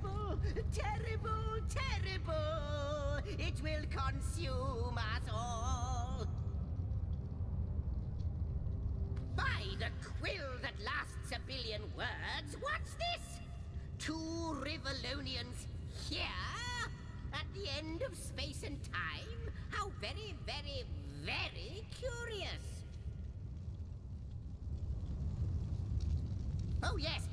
terrible, terrible, terrible. It will consume us all. By the quill that lasts a billion words, what's this? 2 Rivalonians here? At the end of space and time? How very, very, very curious. Oh yes,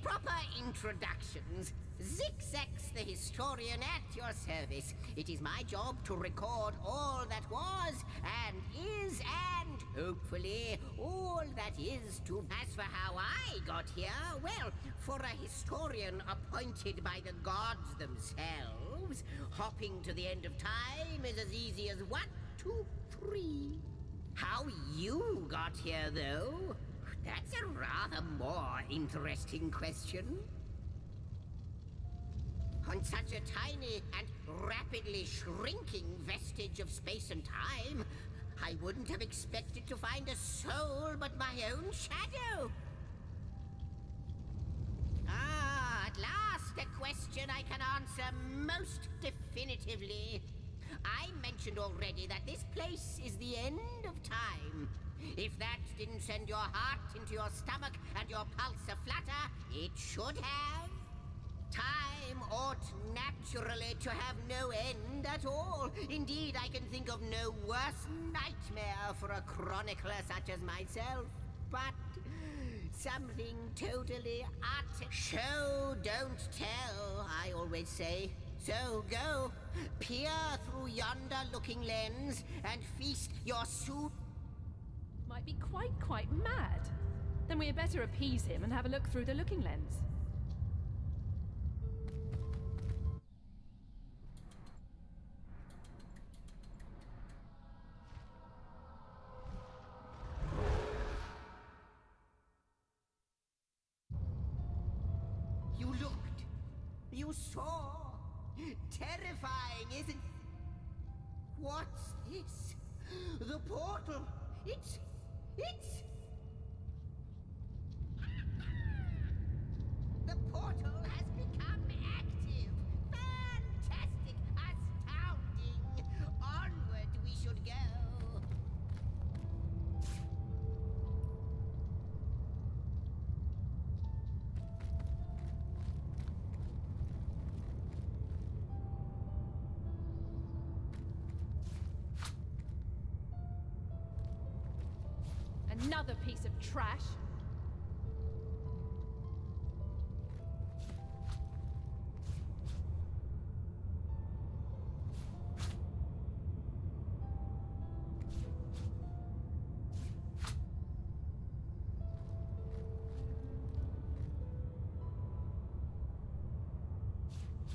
proper introductions. Zixex the historian at your service. It is my job to record all that was, and is, and hopefully all that is to. As for how I got here, well, for a historian appointed by the gods themselves, hopping to the end of time is as easy as 1, 2, 3. How you got here, though? That's a rather more interesting question. On such a tiny and rapidly shrinking vestige of space and time, I wouldn't have expected to find a soul but my own shadow. Ah, at last a question I can answer most definitively. I mentioned already that this place is the end of time. If that didn't send your heart into your stomach and your pulse a-flutter, it should have. Time ought naturally to have no end at all. Indeed, I can think of no worse nightmare for a chronicler such as myself. But something totally utter. Show, don't tell, I always say. So go, peer through yonder looking lens and feast your soup. Might be quite mad. Then we had better appease him and have a look through the looking lens. You looked. You saw. Terrifying, isn't it? What's this? The portal. It's... The portal has become active. Fantastic. Astounding. Onward we should go. Another piece of trash.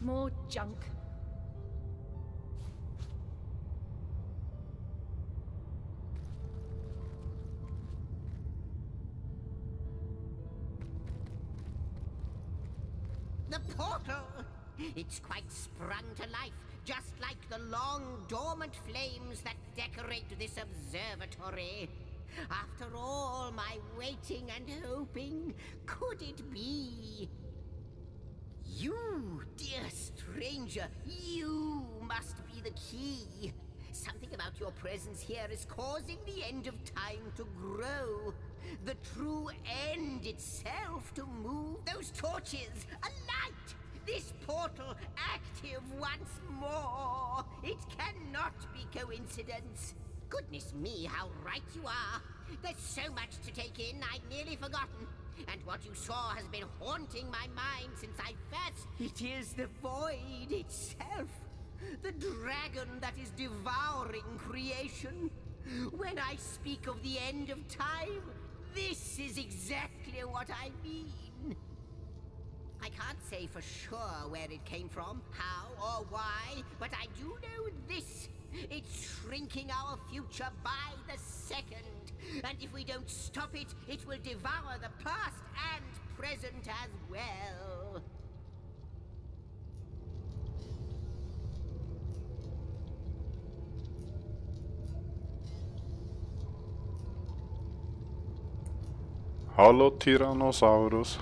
More junk. The portal! It's quite sprung to life, just like the long dormant flames that decorate this observatory. After all my waiting and hoping, could it be? You, dear stranger, you must be the key. Something about your presence here is causing the end of time to grow. The true end itself to move. Those torches, a light! This portal active once more. It cannot be coincidence. Goodness me, how right you are. There's so much to take in, I'd nearly forgotten. And what you saw has been haunting my mind since I first... It is the void itself. The dragon that is devouring creation. When I speak of the end of time, this is exactly what I mean. I can't say for sure where it came from, how or why, but I do know this. It's shrinking our future by the second. And if we don't stop it, it will devour the past and present as well. Hallå Tyrannosaurus.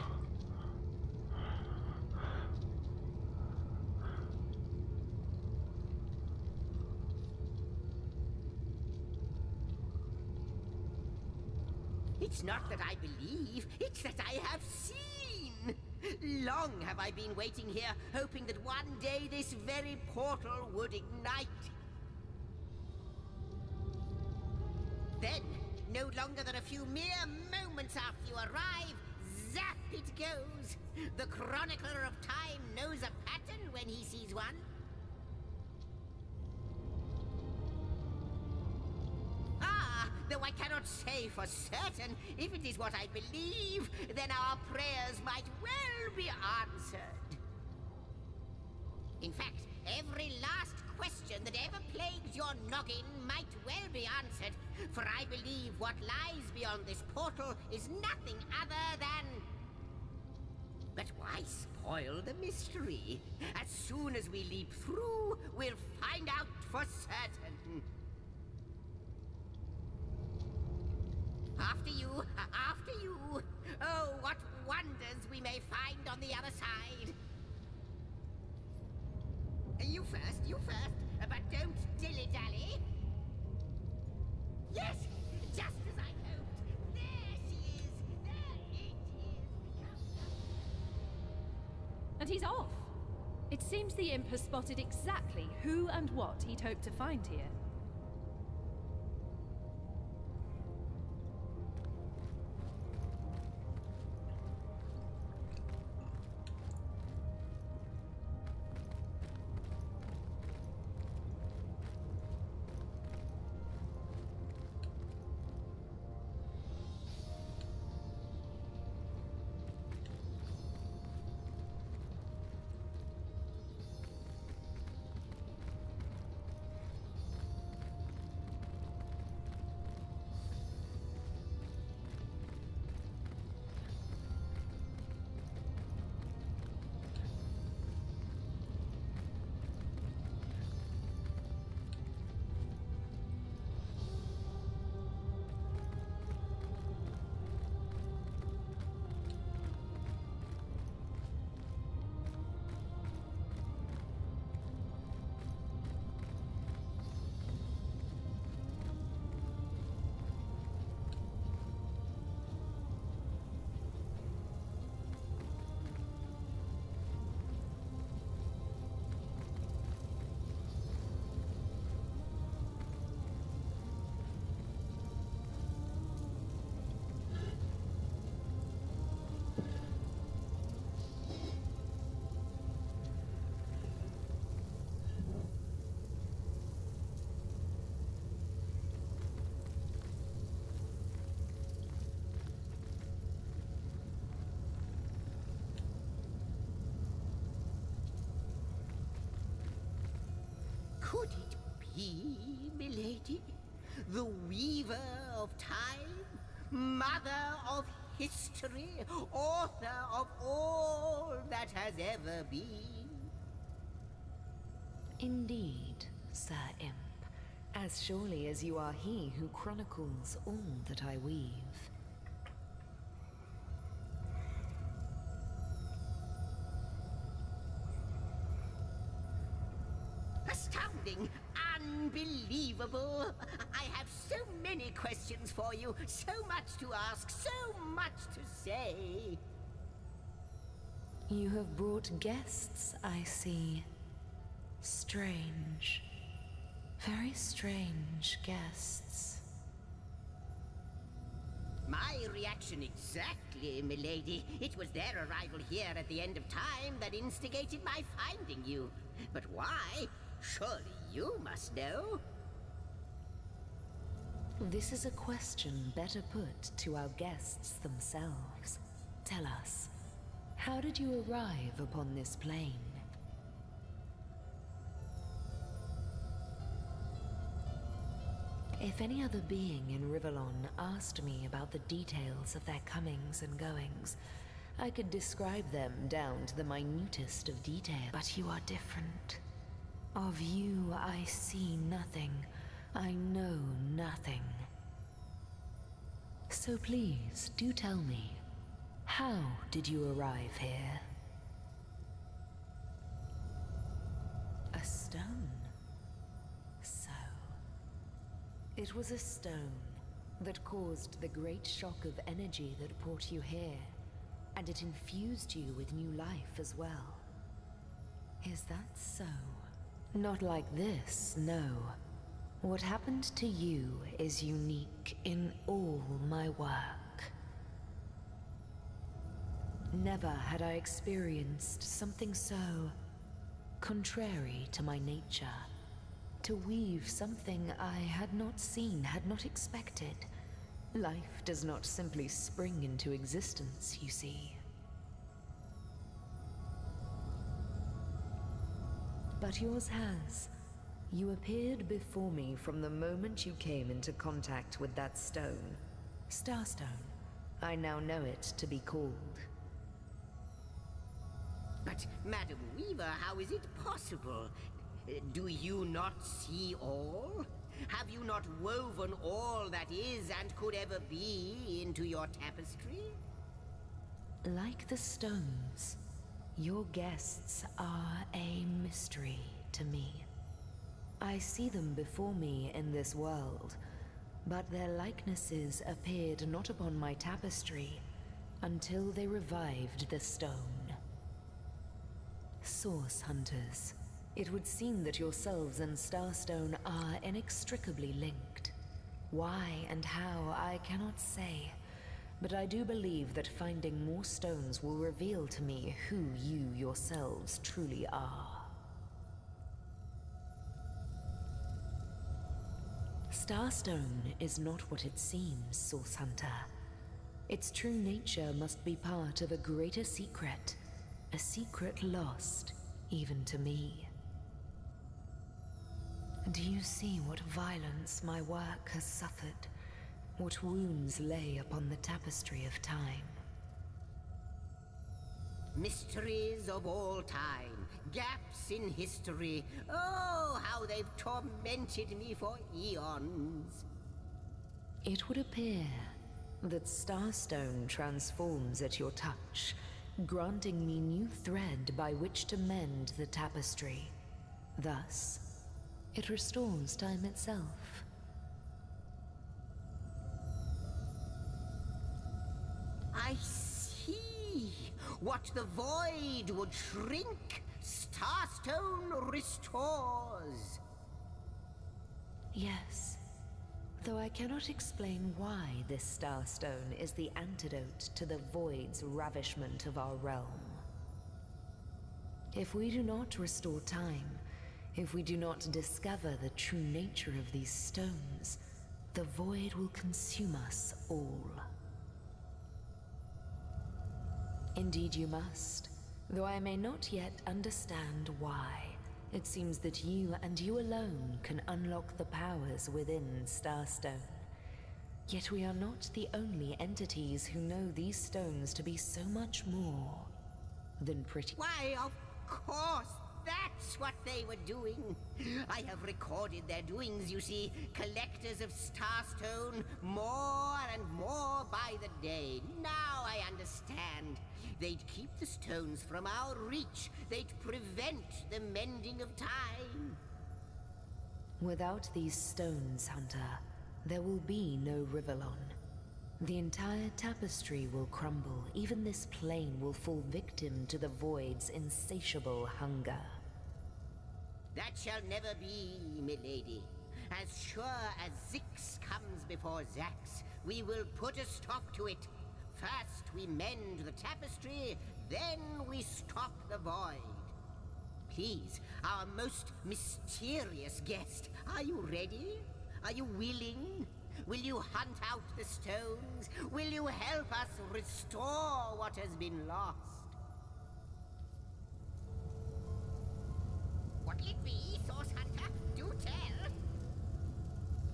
I believe, it's that I have seen. Long have I been waiting here, hoping that one day this very portal would ignite. Then, no longer than a few mere moments after you arrive, zap it goes. The chronicler of time knows a pattern when he sees one. Though I cannot say for certain, if it is what I believe, then our prayers might well be answered. In fact, every last question that ever plagues your noggin might well be answered, for I believe what lies beyond this portal is nothing other than... But why spoil the mystery? As soon as we leap through, we'll find out for certain. After you, after you. Oh, what wonders we may find on the other side. You first, but don't dilly-dally. Yes, just as I hoped. There she is, there it is. And he's off. It seems the imp has spotted exactly who and what he'd hoped to find here. Could it be, milady? The weaver of time? Mother of history? Author of all that has ever been? Indeed, Sir Imp. As surely as you are he who chronicles all that I weave. Astounding! Unbelievable! I have so many questions for you, so much to ask, so much to say. You have brought guests, I see. Strange. Very strange guests. My reaction exactly, milady. It was their arrival here at the end of time that instigated my finding you. But why? Surely you must know. This is a question better put to our guests themselves. Tell us, how did you arrive upon this plane? If any other being in Rivellon asked me about the details of their comings and goings, I could describe them down to the minutest of detail. But you are different. Of you I see nothing. I know nothing. So please, do tell me, how did you arrive here? A stone. So, it was a stone, that caused the great shock of energy that brought you here, and it infused you with new life as well. Is that so? Not like this, no. What happened to you is unique in all my work. Never had I experienced something so contrary to my nature. To weave something I had not seen, had not expected. Life does not simply spring into existence, you see. But yours has. You appeared before me from the moment you came into contact with that stone. Starstone. I now know it to be called. But, Madam Weaver, how is it possible? Do you not see all? Have you not woven all that is and could ever be into your tapestry? Like the stones, your guests are a mystery to me. I see them before me in this world, but their likenesses appeared not upon my tapestry until they revived the stone. Source hunters. It would seem that yourselves and Starstone are inextricably linked. Why and how, I cannot say, but I do believe that finding more stones will reveal to me who you yourselves truly are. Starstone is not what it seems, Source Hunter. Its true nature must be part of a greater secret, a secret lost even to me. Do you see what violence my work has suffered? What wounds lay upon the tapestry of time? Mysteries of all time, gaps in history. Oh, how they've tormented me for eons. It would appear that Starstone transforms at your touch, granting me new thread by which to mend the tapestry. Thus, it restores time itself. I see. What the void would shrink, Starstone restores. Yes, though I cannot explain why this Starstone is the antidote to the void's ravishment of our realm. If we do not restore time, if we do not discover the true nature of these stones, the void will consume us all. Indeed you must, though I may not yet understand why. It seems that you and you alone can unlock the powers within Starstone. Yet we are not the only entities who know these stones to be so much more than pretty. Why, of course, that's what they were doing. I have recorded their doings, you see. Collectors of Starstone, more and more by the day. Now I understand. They'd keep the stones from our reach. They'd prevent the mending of time. Without these stones, Hunter, there will be no Rivellon. The entire tapestry will crumble. Even this plane will fall victim to the Void's insatiable hunger. That shall never be, milady. As sure as Zix comes before Zax, we will put a stop to it. First we mend the tapestry, then we stop the void. Please, our most mysterious guest, are you ready? Are you willing? Will you hunt out the stones? Will you help us restore what has been lost? What'll it be, Source Hunter? Do tell!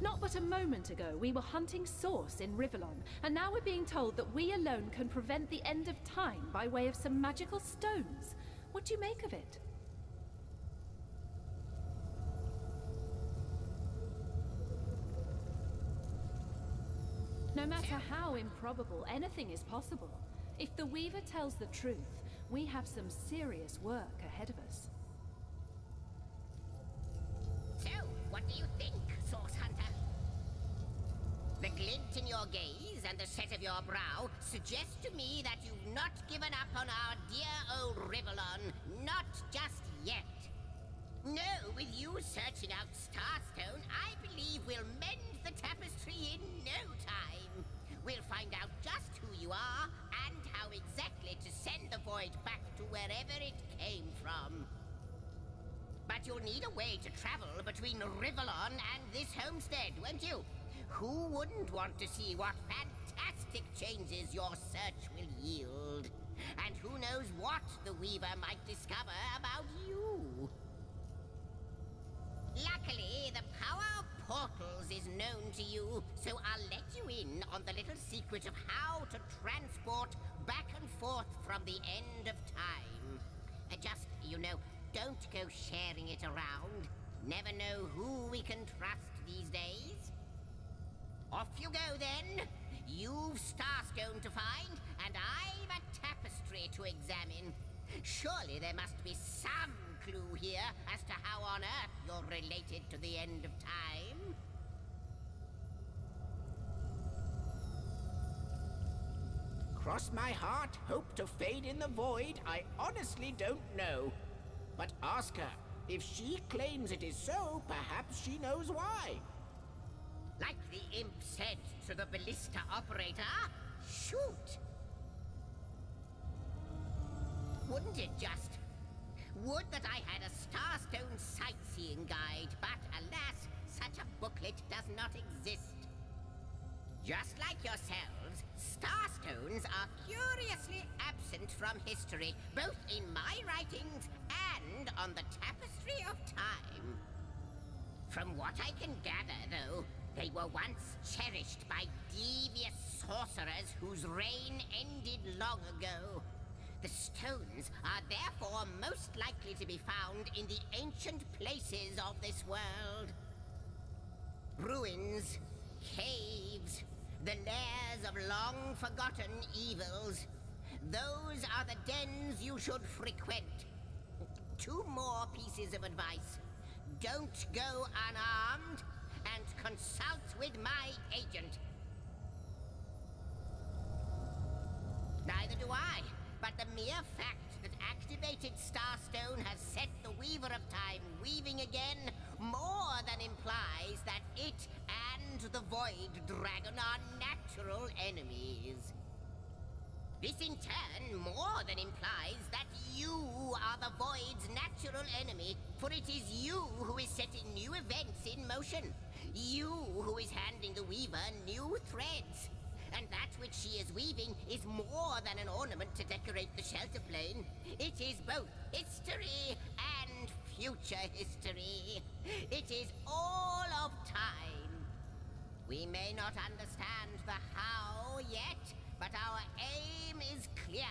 Not but a moment ago, we were hunting Source in Rivellon, and now we're being told that we alone can prevent the end of time by way of some magical stones. What do you make of it? No matter how improbable, anything is possible. If the Weaver tells the truth, we have some serious work ahead of us. So, what do you think, Source Hunter? The glint in your gaze and the set of your brow suggest to me that you've not given up on our dear old Rivellon. Not just yet. No, with you searching out Starstone, I believe we'll mend the tapestry in no time. We'll find out just who you are and how exactly to send the void back to wherever it came from. But you'll need a way to travel between Rivellon and this homestead, won't you? Who wouldn't want to see what fantastic changes your search will yield? And who knows what the Weaver might discover about you? Luckily, the power of portals is known to you, so I'll let you in on the little secret of how to transport back and forth from the end of time. Just, you know, don't go sharing it around. Never know who we can trust these days. Off you go, then. You've Starstone to find, and I've a tapestry to examine. Surely there must be some clue here as to how on earth you're related to the end of time. Cross my heart, hope to fade in the void, I honestly don't know. But ask her. If she claims it is so, perhaps she knows why. Like the imp said to the ballista operator, shoot! Wouldn't it just? Would that I had a Starstone sightseeing guide, but alas, such a booklet does not exist. Just like yourselves, Starstones are curiously absent from history, both in my writings and on the tapestry of time. From what I can gather, though, they were once cherished by devious sorcerers whose reign ended long ago. The stones are therefore most likely to be found in the ancient places of this world. Ruins, caves, the lairs of long-forgotten evils. Those are the dens you should frequent. 2 more pieces of advice. Don't go unarmed, and consult with my agent. Neither do I, but the mere fact that activated Starstone has set the Weaver of Time weaving again more than implies that it and the Void Dragon are natural enemies. This in turn more than implies that you are the Void's natural enemy, for it is you who is setting new events in motion. You who is handing the Weaver new threads. And that which she is weaving is more than an ornament to decorate the shelter plane. It is both history and future history. It is all of time. We may not understand the how yet, but our aim is clear.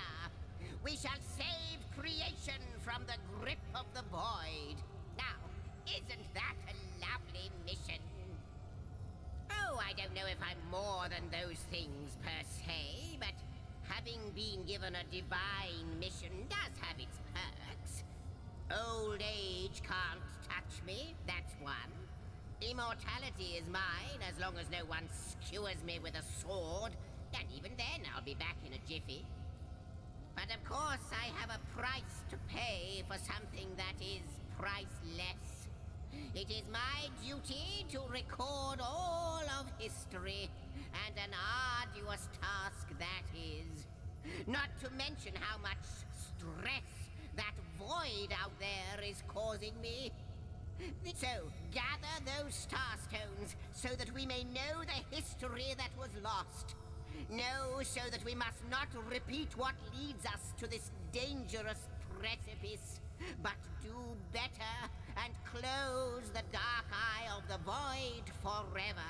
We shall save creation from the grip of the void. Now, isn't that a lovely mission? Oh, I don't know if I'm more than those things per se, but having been given a divine mission does have its perks. Old age can't touch me, that's one. Immortality is mine as long as no one skewers me with a sword, and even then I'll be back in a jiffy. But of course I have a price to pay for something that is priceless. It is my duty to record all of history, and an arduous task that is. Not to mention how much stress that void out there is causing me. So, gather those Starstones so that we may know the history that was lost. Know so that we must not repeat what leads us to this dangerous precipice, but do better and close the dark eye of the void forever.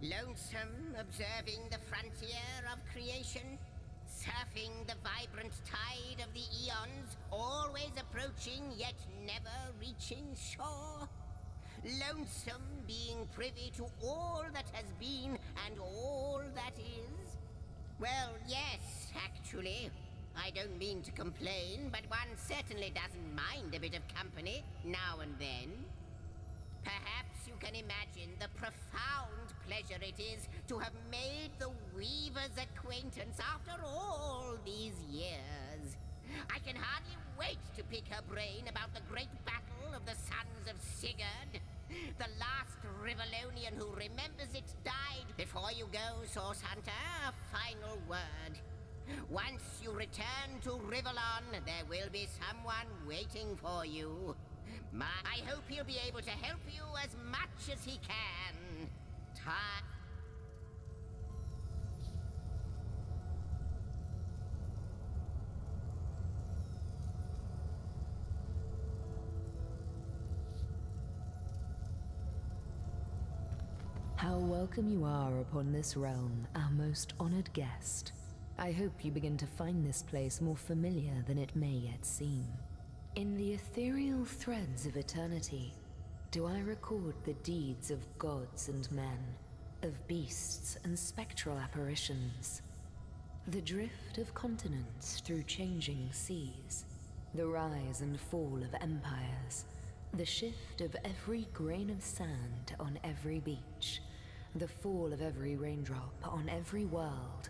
Lonesome, observing the frontier of creation, surfing the vibrant tide of the eons, always approaching yet never reaching shore. Lonesome, being privy to all that has been and all that is. Well, yes, actually. I don't mean to complain, but one certainly doesn't mind a bit of company now and then. Perhaps you can imagine the profound pleasure it is to have made the Weaver's acquaintance after all these years. I can hardly wait to pick her brain about the great battle of the Sons of Sigurd. The last Rivellonian who remembers it died. Before you go, Source Hunter, a final word. Once you return to Rivellon, there will be someone waiting for you. I hope he'll be able to help you as much as he can. How welcome you are upon this realm, our most honored guest. I hope you begin to find this place more familiar than it may yet seem. In the ethereal threads of eternity, do I record the deeds of gods and men, of beasts and spectral apparitions, the drift of continents through changing seas, the rise and fall of empires, the shift of every grain of sand on every beach, the fall of every raindrop on every world,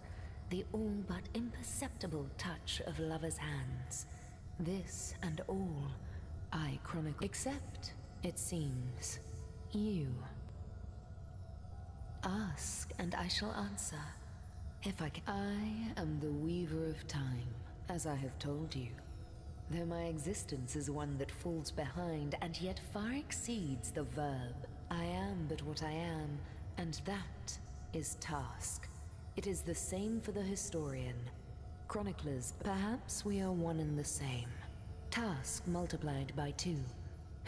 the all but imperceptible touch of lovers' hands. This and all I chronicle, except, it seems, you. Ask and I shall answer, if I can. I am the Weaver of Time, as I have told you. Though my existence is one that falls behind and yet far exceeds the verb. I am but what I am, and that is task. It is the same for the historian. Chroniclers, perhaps we are one and the same. Task multiplied by 2.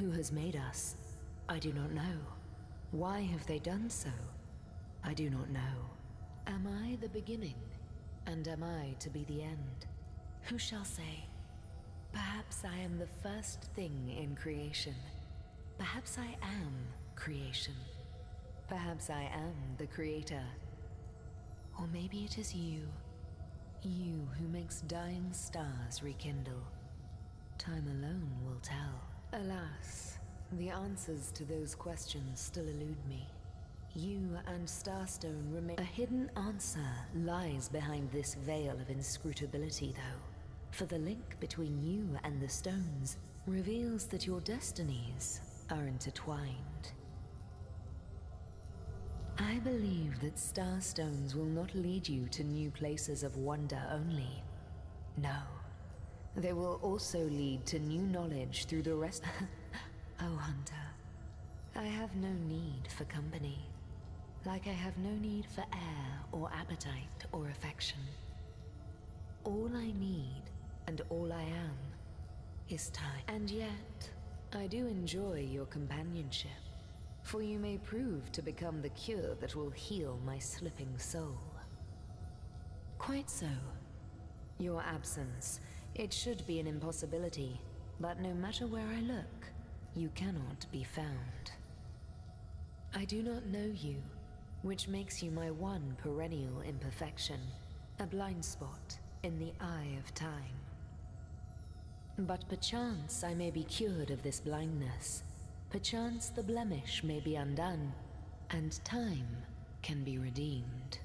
Who has made us? I do not know. Why have they done so? I do not know. Am I the beginning? And am I to be the end? Who shall say? Perhaps I am the first thing in creation. Perhaps I am creation. Perhaps I am the creator. Or maybe it is you. You who makes dying stars rekindle. Time alone will tell. Alas, the answers to those questions still elude me. You and Starstone remain. A hidden answer lies behind this veil of inscrutability, though. For the link between you and the stones reveals that your destinies are intertwined. I believe that Starstones will not lead you to new places of wonder only. No. They will also lead to new knowledge through the rest. Oh, Hunter. I have no need for company. Like I have no need for air or appetite or affection. All I need, and all I am, is time. And yet, I do enjoy your companionship. For you may prove to become the cure that will heal my slipping soul. Quite so. Your absence, it should be an impossibility, but no matter where I look, you cannot be found. I do not know you, which makes you my one perennial imperfection, a blind spot in the eye of time. But perchance I may be cured of this blindness. Perchance the blemish may be undone, and time can be redeemed.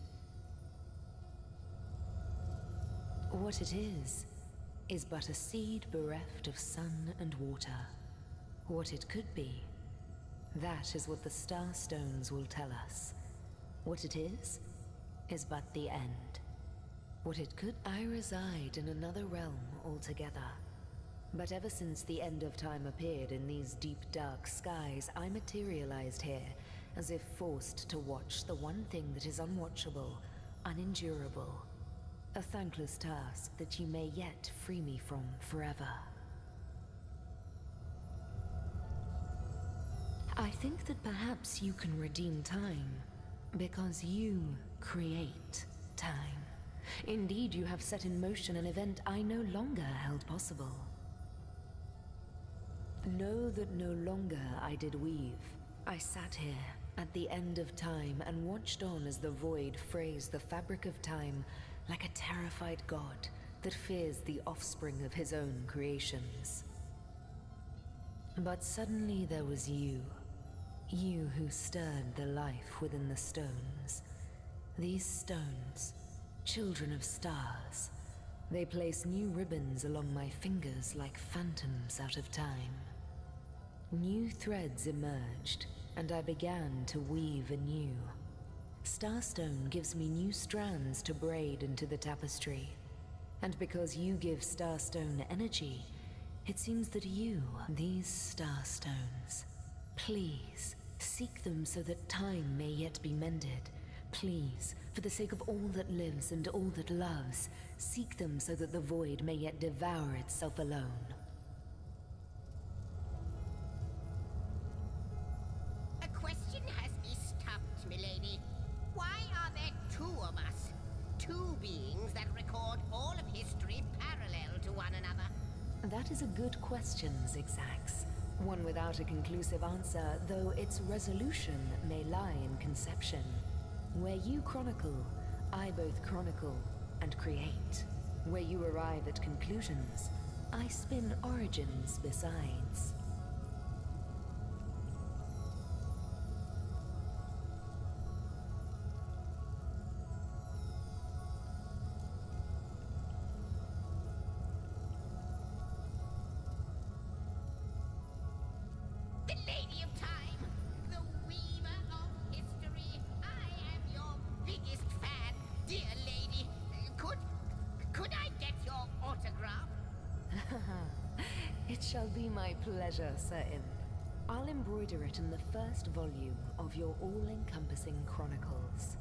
What it is but a seed bereft of sun and water. What it could be, that is what the Starstones will tell us. What it is but the end. What it could. I reside in another realm altogether. But ever since the end of time appeared in these deep dark skies, I materialized here, as if forced to watch the one thing that is unwatchable, unendurable. A thankless task that you may yet free me from forever. I think that perhaps you can redeem time, because you create time. Indeed, you have set in motion an event I no longer held possible. Know that no longer I did weave. I sat here at the end of time and watched on as the void frays the fabric of time like a terrified god that fears the offspring of his own creations. But suddenly there was you. You who stirred the life within the stones. These stones, children of stars, they place new ribbons along my fingers like phantoms out of time. New threads emerged, and I began to weave anew. Starstone gives me new strands to braid into the tapestry. And because you give Starstone energy, it seems that you, these Starstones, please, seek them so that time may yet be mended. Please, for the sake of all that lives and all that loves, seek them so that the void may yet devour itself alone. A question has me stumped, milady. Why are there two of us? Two beings that record all of history parallel to one another? That is a good question, Zigzags. One without a conclusive answer, though its resolution may lie in conception. Where you chronicle, I both chronicle and create. Where you arrive at conclusions, I spin origins besides. The Lady of Time, the weaver of history. I am your biggest fan, dear lady. Could I get your autograph? It shall be my pleasure, Sir Imp. I'll embroider it in the first volume of your all-encompassing chronicles.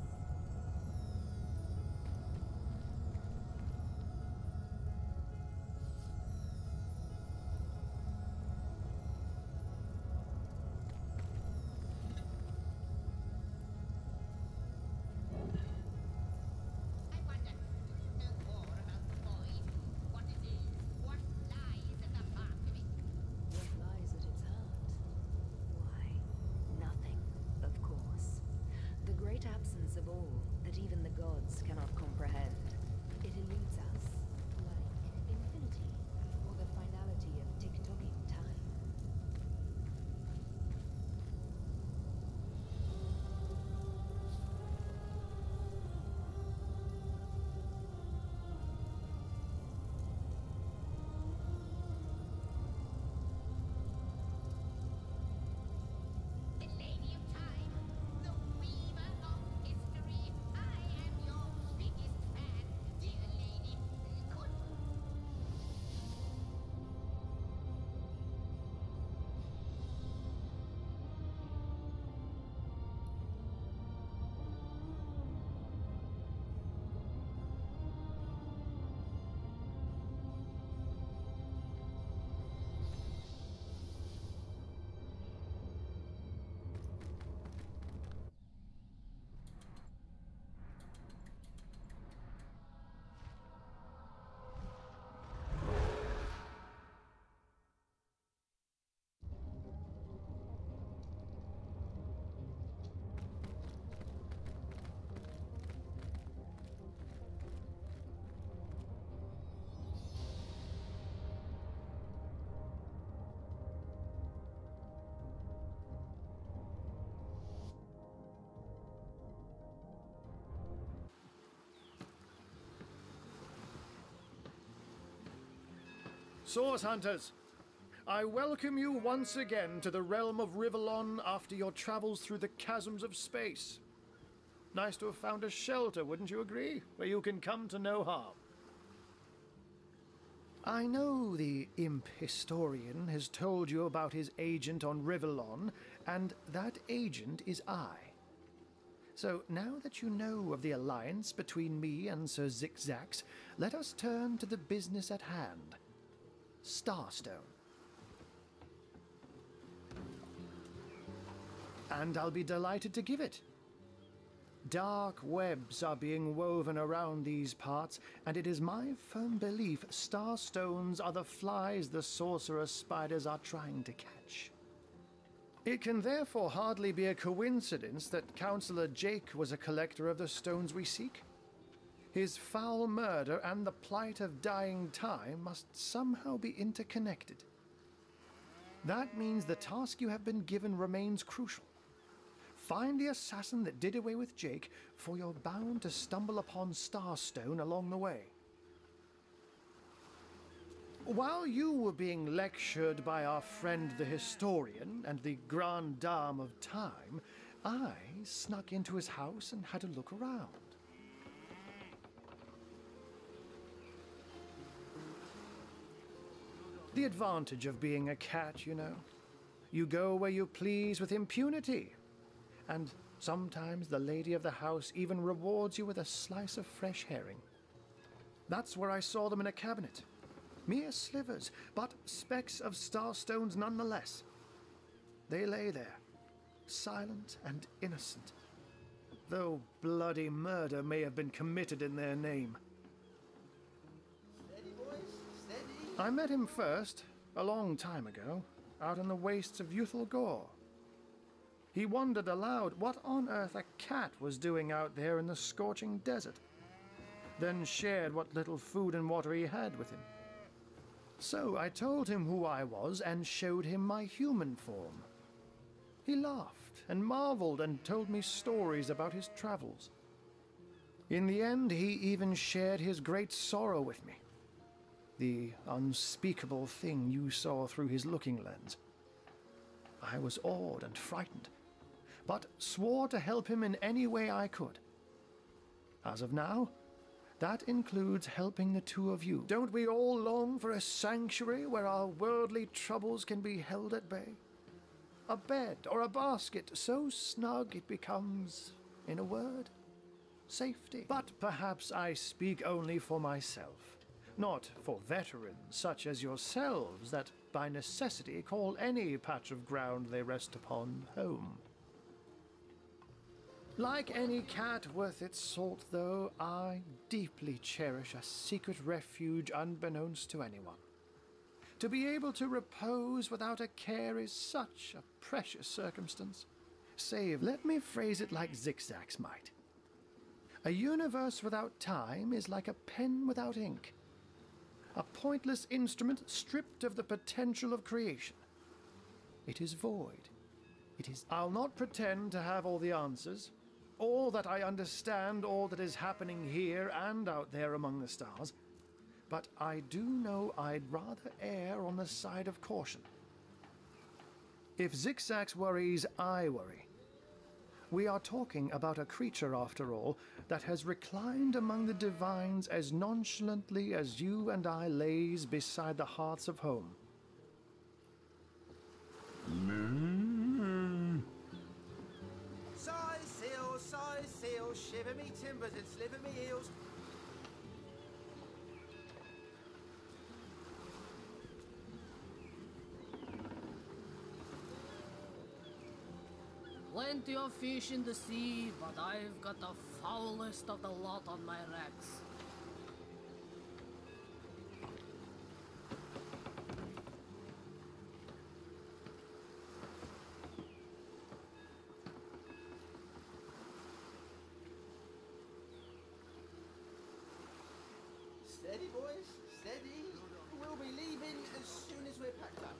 I wonder no more about the void. What it is, what lies at the heart of it. What lies at its heart? Why, nothing, of course. The great absence of all that even the gods cannot comprehend. It eludes us, like infinity, or the finality of tick-tocking time. The Lady of Time, the weaver of history. I am your biggest fan, dear lady. Could Source Hunters, I welcome you once again to the realm of Rivellon after your travels through the chasms of space. Nice to have found a shelter, wouldn't you agree? Where you can come to no harm. I know the imp historian has told you about his agent on Rivellon, and that agent is I. So now that you know of the alliance between me and Sir Zigzags, let us turn to the business at hand. Starstone. And I'll be delighted to give it. Dark webs are being woven around these parts, and it is my firm belief starstones are the flies the sorcerer spiders are trying to catch. It can therefore hardly be a coincidence that Councillor Jake was a collector of the stones we seek. His foul murder and the plight of dying time must somehow be interconnected. That means the task you have been given remains crucial. Find the assassin that did away with Jake, for you're bound to stumble upon Starstone along the way. While you were being lectured by our friend the historian and the grande dame of time, I snuck into his house and had a look around. The advantage of being a cat, you know. You go where you please with impunity. And sometimes the lady of the house even rewards you with a slice of fresh herring. That's where I saw them in a cabinet. Mere slivers, but specks of starstones nonetheless. They lay there, silent and innocent, though bloody murder may have been committed in their name. Steady, boys, steady. I met him first, a long time ago, out in the wastes of Youthful Gore. He wondered aloud what on earth a cat was doing out there in the scorching desert, then shared what little food and water he had with him. So I told him who I was and showed him my human form. He laughed and marveled and told me stories about his travels. In the end, he even shared his great sorrow with me. The unspeakable thing you saw through his looking lens. I was awed and frightened, but swore to help him in any way I could. As of now, that includes helping the two of you. Don't we all long for a sanctuary where our worldly troubles can be held at bay? A bed or a basket so snug it becomes, in a word, safety. But perhaps I speak only for myself, not for veterans such as yourselves that by necessity call any patch of ground they rest upon home. Like any cat worth its salt, though, I deeply cherish a secret refuge unbeknownst to anyone. To be able to repose without a care is such a precious circumstance. Save, let me phrase it like Zigzags might. A universe without time is like a pen without ink. A pointless instrument stripped of the potential of creation. It is void. It is... I'll not pretend to have all the answers, or that I understand all that is happening here and out there among the stars, but I do know I'd rather err on the side of caution. If Zigzags worries, I worry. We are talking about a creature, after all, that has reclined among the divines as nonchalantly as you and I lays beside the hearths of home. Size seal, shiver me timbers and sliver me heels. Plenty of fish in the sea, but I've got the foulest of the lot on my racks. Steady, boys, steady. We'll be leaving as soon as we're packed up.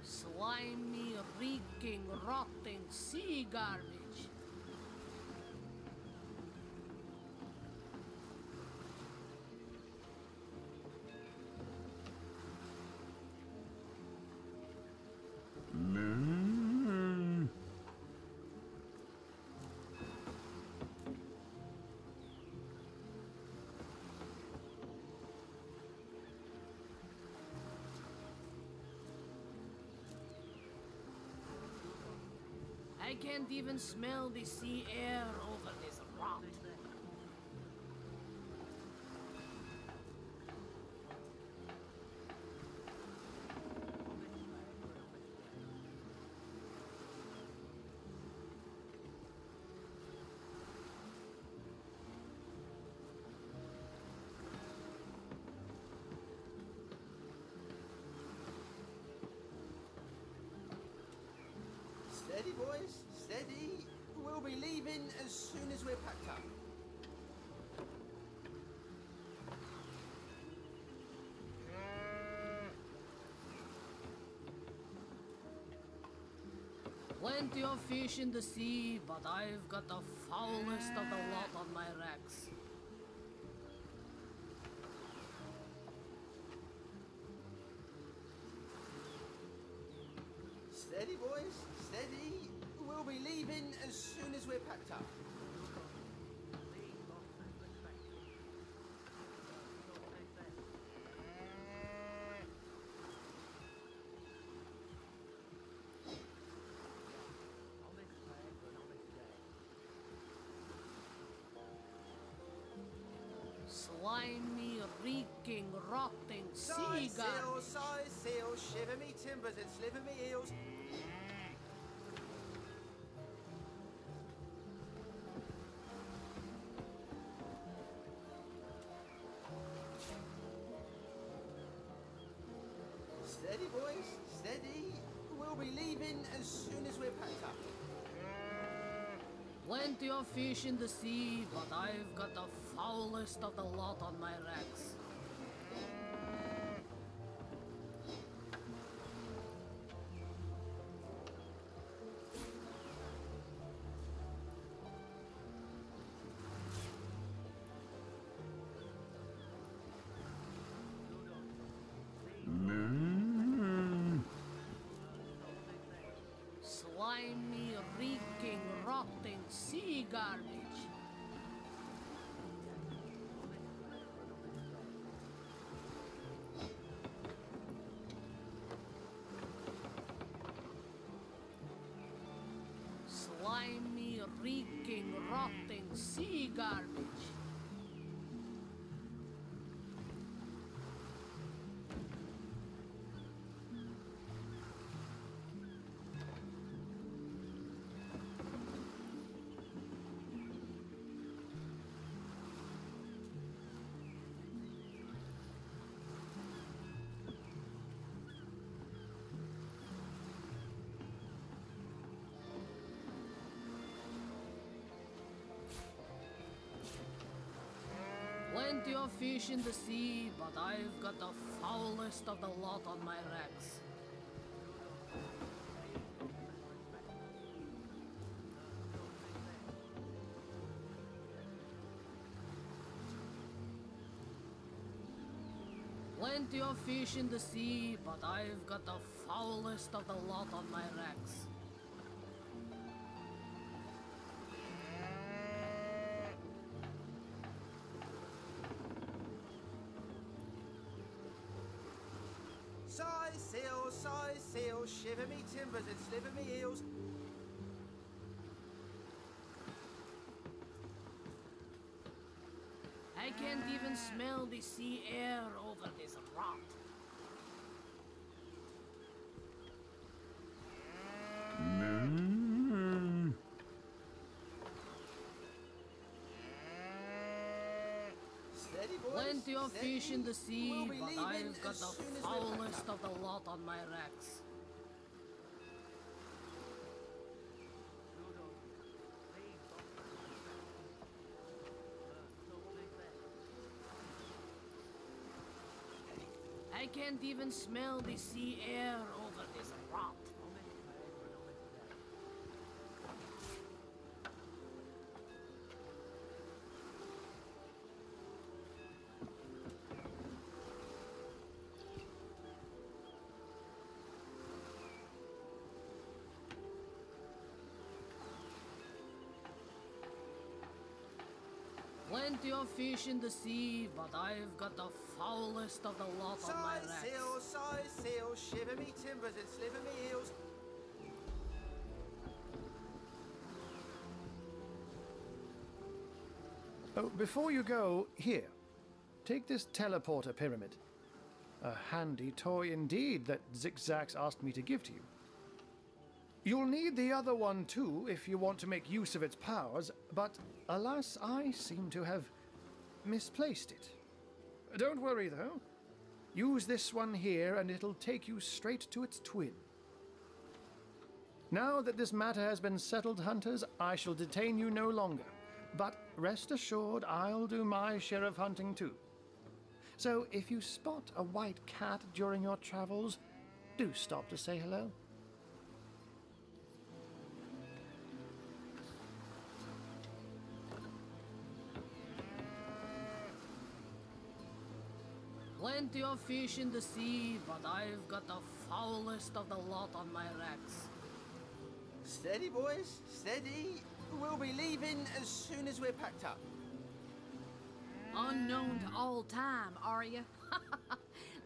Slimy, reeking, rotting sea garbage. I can't even smell the sea air over this rot. Steady, boys, steady. We'll be leaving as soon as we're packed up. Plenty of fish in the sea, but I've got the foulest of the lot on my racks. Steady, boys, steady. We'll be leaving as soon as we're packed up. Slimy, reeking, rotting sea garbage. Size seal, shiver me timbers and sliver me eels. Steady, boys, steady. We'll be leaving as soon as we're packed up. Plenty of fish in the sea, but I've got the foulest of the lot on my racks. Slimy, reeking, rotting sea garbage. Slimy, reeking, rotting sea garbage. Plenty of fish in the sea, but I've got the foulest of the lot on my racks. Plenty of fish in the sea, but I've got the foulest of the lot on my racks. Size seal, shiver me timbers and sliver me eels. I can't even smell the sea air over this rot. Steady, boys, Plenty of steady. fish in the sea, We'll be but leaving I've got as the soon as we're packed foulest up. of the lot on my racks. I can't even smell the sea air over this rot. Plenty of fish in the sea, but I've got the foulest of the lot on my racks. Size seal, shiver me timbers and sliver me eels. Oh, before you go, here. Take this teleporter pyramid. A handy toy indeed that Zigzags asked me to give to you. You'll need the other one too if you want to make use of its powers, but alas, I seem to have misplaced it. Don't worry though. Use this one here and it'll take you straight to its twin. Now that this matter has been settled, hunters, I shall detain you no longer. But rest assured, I'll do my share of hunting too. So if you spot a white cat during your travels, do stop to say hello. Plenty of fish in the sea, but I've got the foulest of the lot on my racks. Steady, boys, steady. We'll be leaving as soon as we're packed up. Unknown to old time, are you?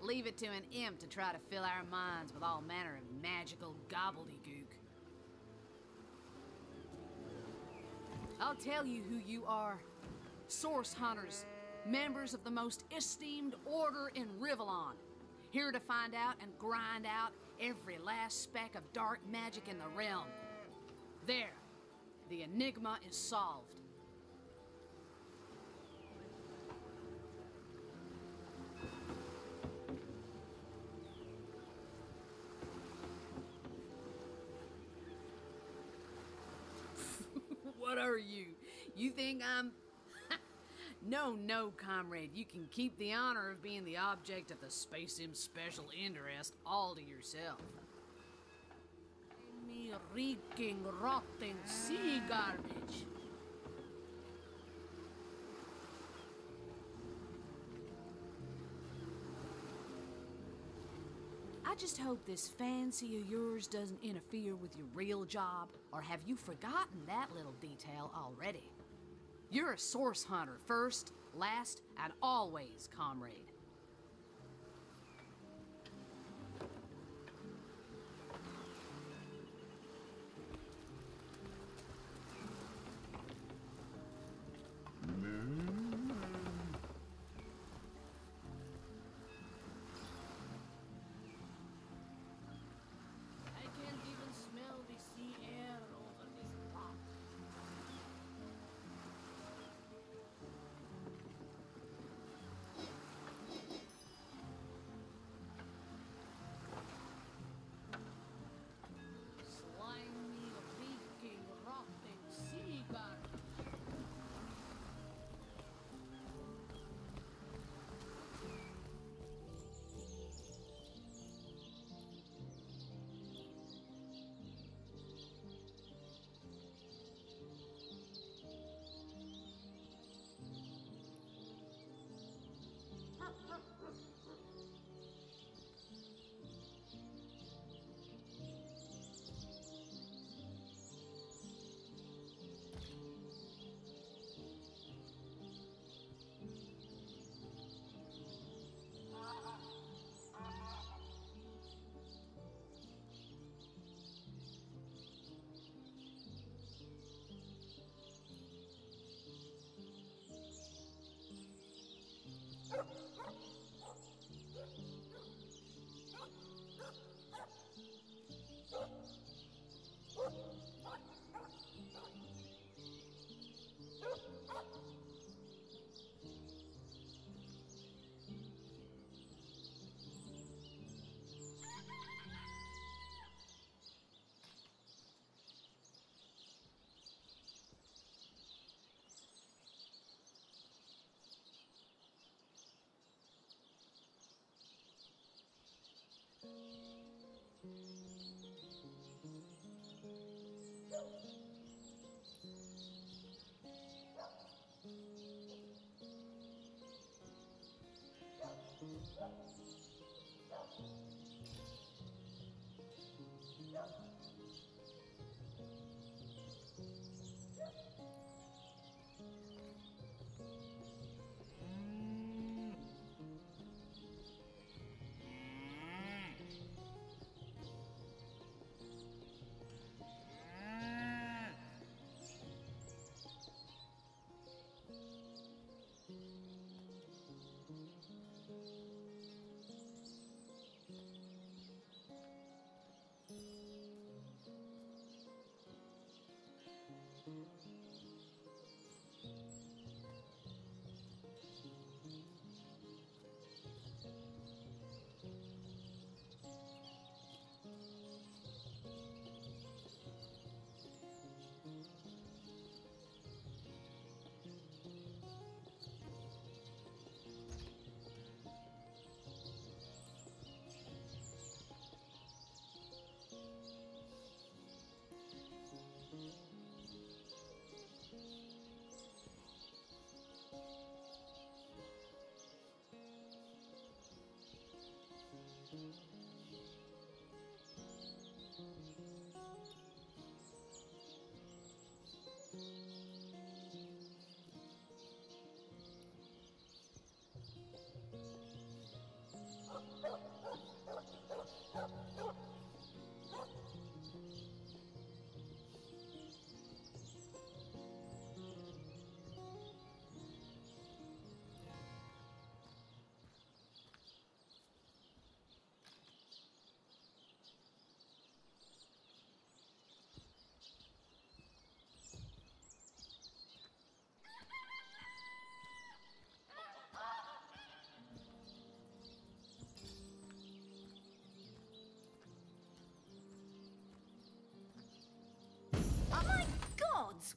Leave it to an imp to try to fill our minds with all manner of magical gobbledygook. I'll tell you who you are. Source hunters, members of the most esteemed order in Rivellon. Here to find out and grind out every last speck of dark magic in the realm. There, the enigma is solved. What are you? You think I'm... No, comrade. You can keep the honor of being the object of the Space Imp special interest all to yourself. Me reeking, rotting sea garbage. I just hope this fancy of yours doesn't interfere with your real job, or have you forgotten that little detail already? You're a source hunter first, last, and always, comrade. I can't even smell the sea air over this pot. Slimy, reeking, rotting sea garbage.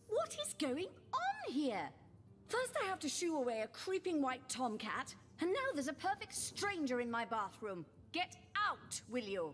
What is going on here? First I have to shoo away a creeping white tomcat, and now there's a perfect stranger in my bathroom. Get out, will you?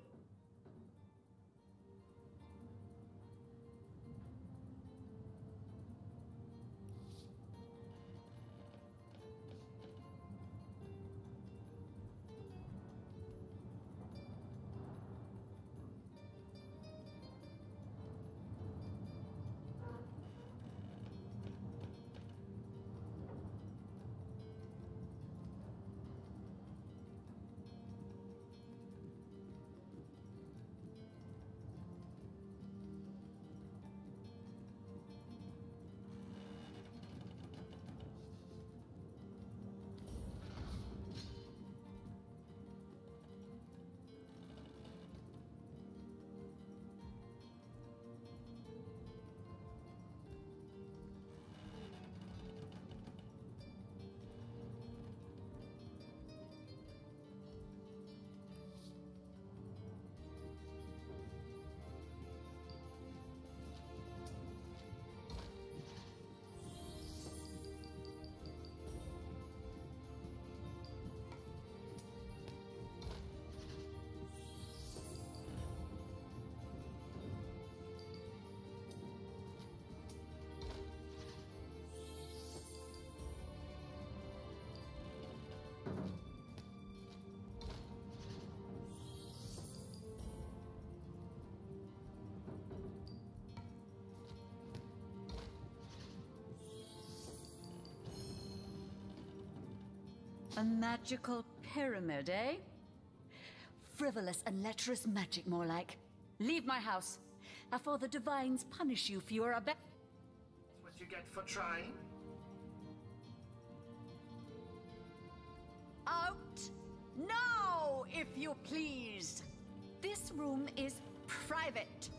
A magical pyramid, eh? Frivolous and lecherous magic, more like. Leave my house, afore the divines punish you for your That's what you get for trying. Out! Now, if you please! This room is private.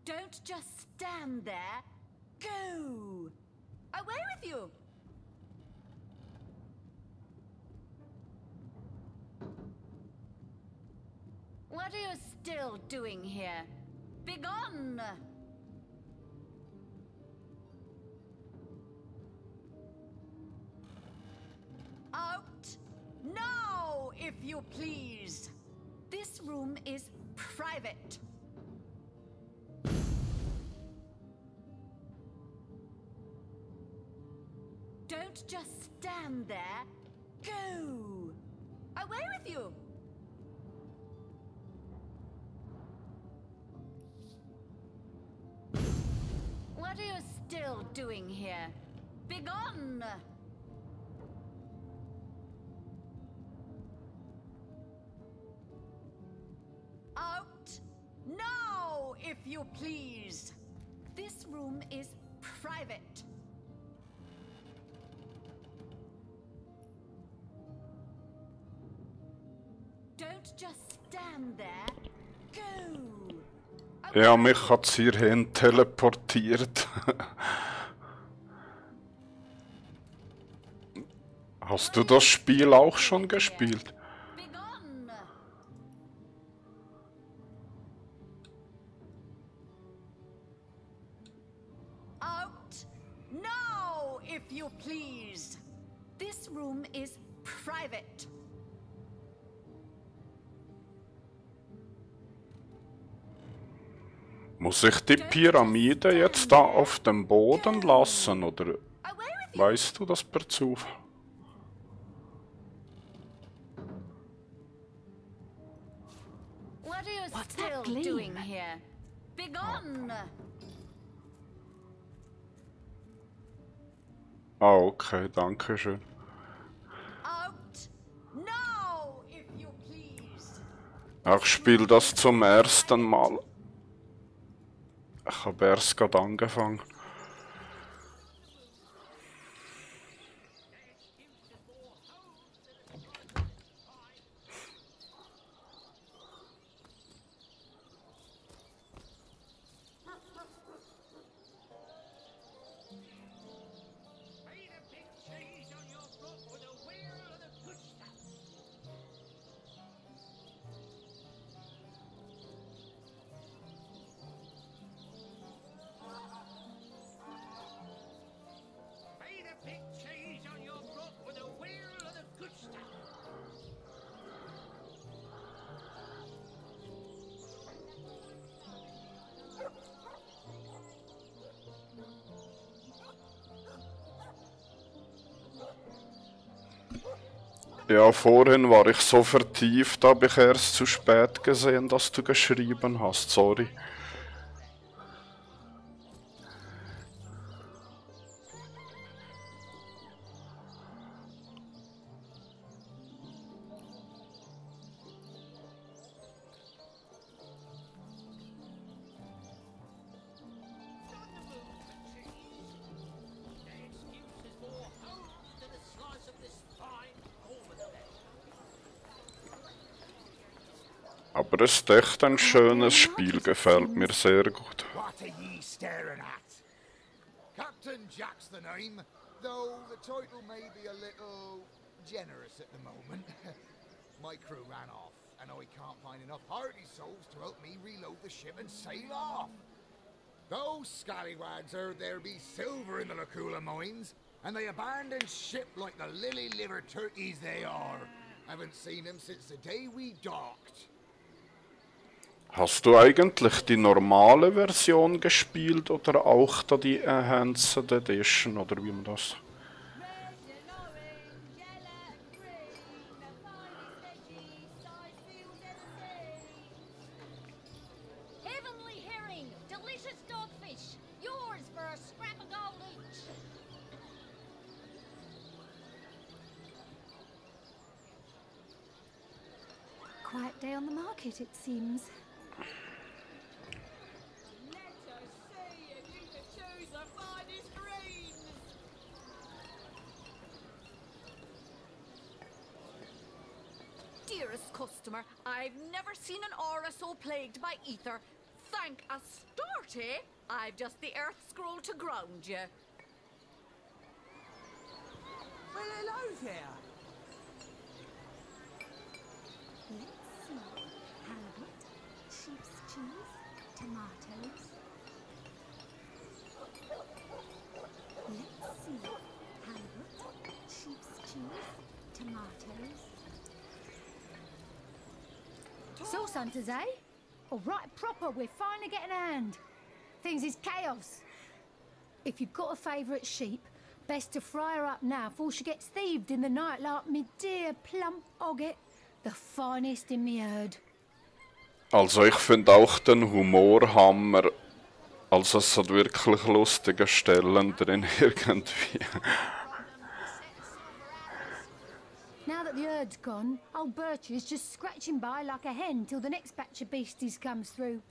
Don't just stand there. Go! Away with you! What are you still doing here? Begone! Out! Now, if you please! This room is private. Don't just stand there. Go! Away with you! What are you still doing here? Begone! Out! Now, if you please! This room is private. Don't just stand there. Go! Ja, mich hat es hierhin teleportiert. Hast du das Spiel auch schon gespielt? Out! Now, if you please! This room is private. Muss ich die Pyramide jetzt da auf dem Boden lassen, oder Weißt du das per Zufall? What are you What's still that gleam? doing here? Begone! Ah, okay, danke schön. Out! Now, if you please! Ich spiele das zum ersten Mal. Ich habe erst gerade angefangen. Ja, vorhin war ich so vertieft, habe ich erst zu spät gesehen, dass du geschrieben hast, sorry. Aber es ist echt ein schönes Spiel, gefällt mir sehr gut. What are ye staring at? Captain Jack's the name, though the title may be a little generous at the moment. My crew ran off, and I can't find enough hardy souls to help me reload the ship and sail off. Those scallywags heard there be silver in the Lacula mines, and they abandoned ship like the lily-livered turkeys they are. Haven't seen them since the day we docked. Hast du eigentlich die normale Version gespielt oder auch da die Enhanced Edition oder wie man das? Heavenly herring, delicious dogfish, yours for a scrap of gold each. Quiet day on the market, it seems. Dearest customer, I've never seen an aura so plagued by ether. Thank Astarte, I've just the earth scroll to ground you. Well, hello there. Let's see. Halibut, sheep's cheese, tomatoes. Let's see. Halibut, sheep's cheese, tomatoes. Sauce hunters, eh? All right, proper. We're finally getting a hand. Things is chaos. If you've got a favourite sheep, best to fry her up now before she gets thieved in the night like me dear plump Ogget, the finest in me herd. Also ich finde auch den Humor Hammer. Also es hat wirklich lustige Stellen drin irgendwie. Now that the herd's gone, old Birch is just scratching by like a hen till the next batch of beasties comes through.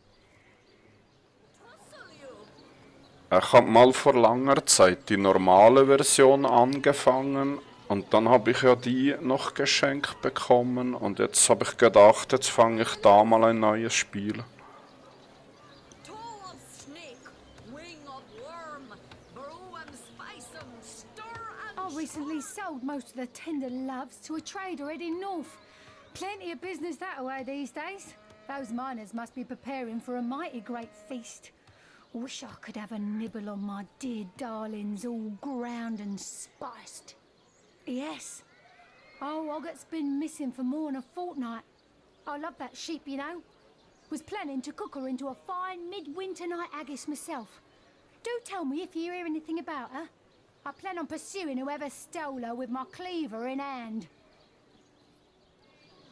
Ich habe mal vor langer Zeit die normale Version angefangen und dann habe ich ja die noch geschenkt bekommen und jetzt habe ich gedacht, jetzt fange ich da mal ein neues Spiel. I recently sold most of the tender loves to a trader heading north. Plenty of business that way these days. Those miners must be preparing for a mighty great feast. Wish I could have a nibble on my dear darlings, all ground and spiced. Yes. Oh, Ogget's been missing for more than a fortnight. I love that sheep, you know. Was planning to cook her into a fine midwinter night haggis myself. Do tell me if you hear anything about her. I Plan on pursuing whoever stole her with my cleaver in hand.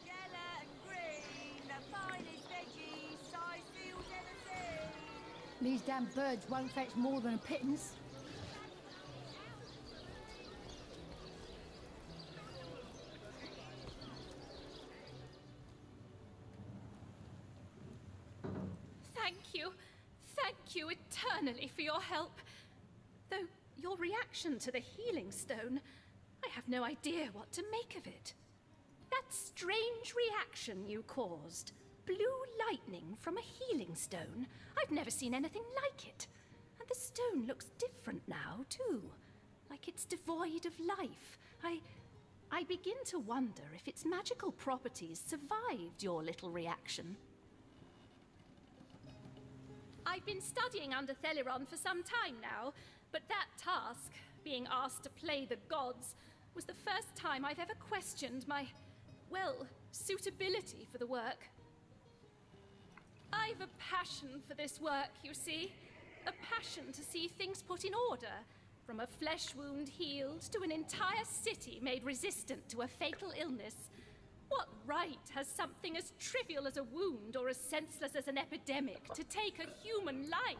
Yellow and green, the finest veggies, size fields ever seen. These damn birds won't fetch more than a pittance. Thank you eternally for your help. Though your reaction to the healing stone, I have no idea what to make of it. That strange reaction you caused, blue lightning from a healing stone, I've never seen anything like it. And the stone looks different now, too. Like it's devoid of life. I begin to wonder if its magical properties survived your little reaction. I've been studying under Theliron for some time now, but that task, being asked to play the gods, was the first time I've ever questioned my, well, suitability for the work. I've a passion for this work, you see. A passion to see things put in order, from a flesh wound healed to an entire city made resistant to a fatal illness. What right has something as trivial as a wound or as senseless as an epidemic to take a human life?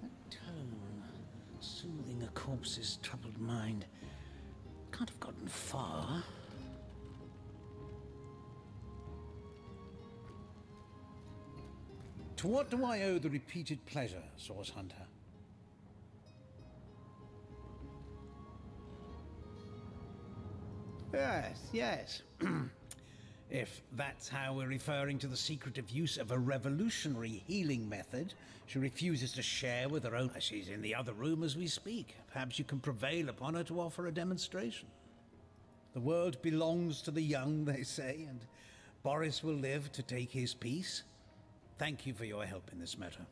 That tone, soothing a corpse's troubled mind, can't have gotten far. To what do I owe the repeated pleasure, Source Hunter? Yes. If that's how we're referring to the secretive use of a revolutionary healing method she refuses to share with her own... She's in the other room as we speak. Perhaps you can prevail upon her to offer a demonstration. The world belongs to the young, they say, and Boris will live to take his piece. Thank you for your help in this matter.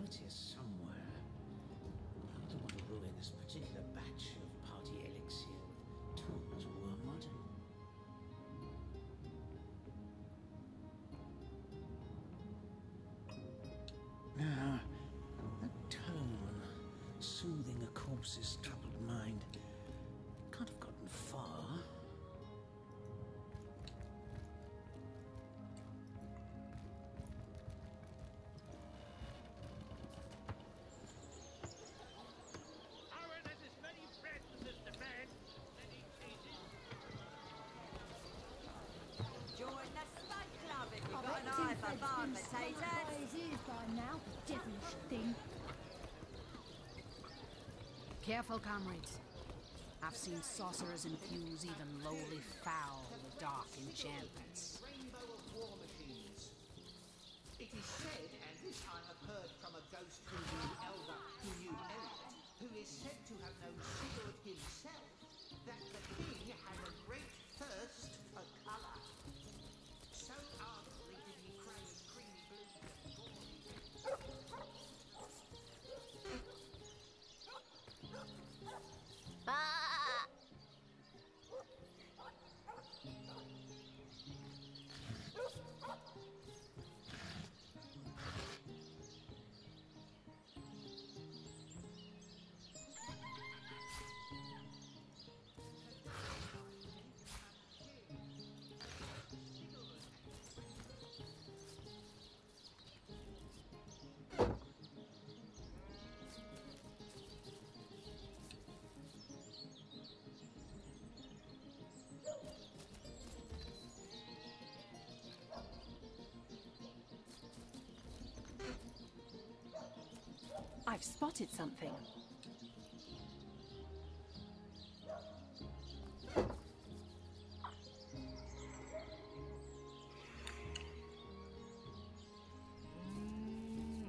It's here somewhere. I don't want to ruin this particular batch of party elixir with tools wormwood. Now, that tone, soothing a corpse's troubled mind, can't have gotten far. Careful, comrades. I've seen sorcerers infuse even lowly fowl with dark enchantments. Rainbow of war machines. It is said, and this I have heard from a ghost who knew Elder, who knew Elliot, who is said to have known Sigurd himself, that the king had a great thirst for colour. So ardently did he crave creamy blue that I've spotted something.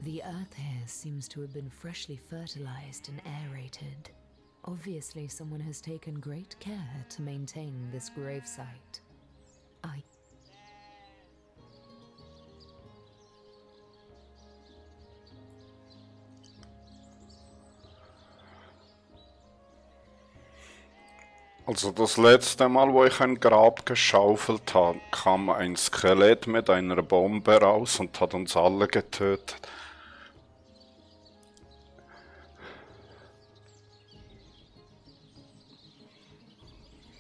The earth here seems to have been freshly fertilized and aerated. Obviously, someone has taken great care to maintain this gravesite. Also das letzte Mal, wo ich ein Grab geschaufelt habe, kam ein Skelett mit einer Bombe raus und hat uns alle getötet.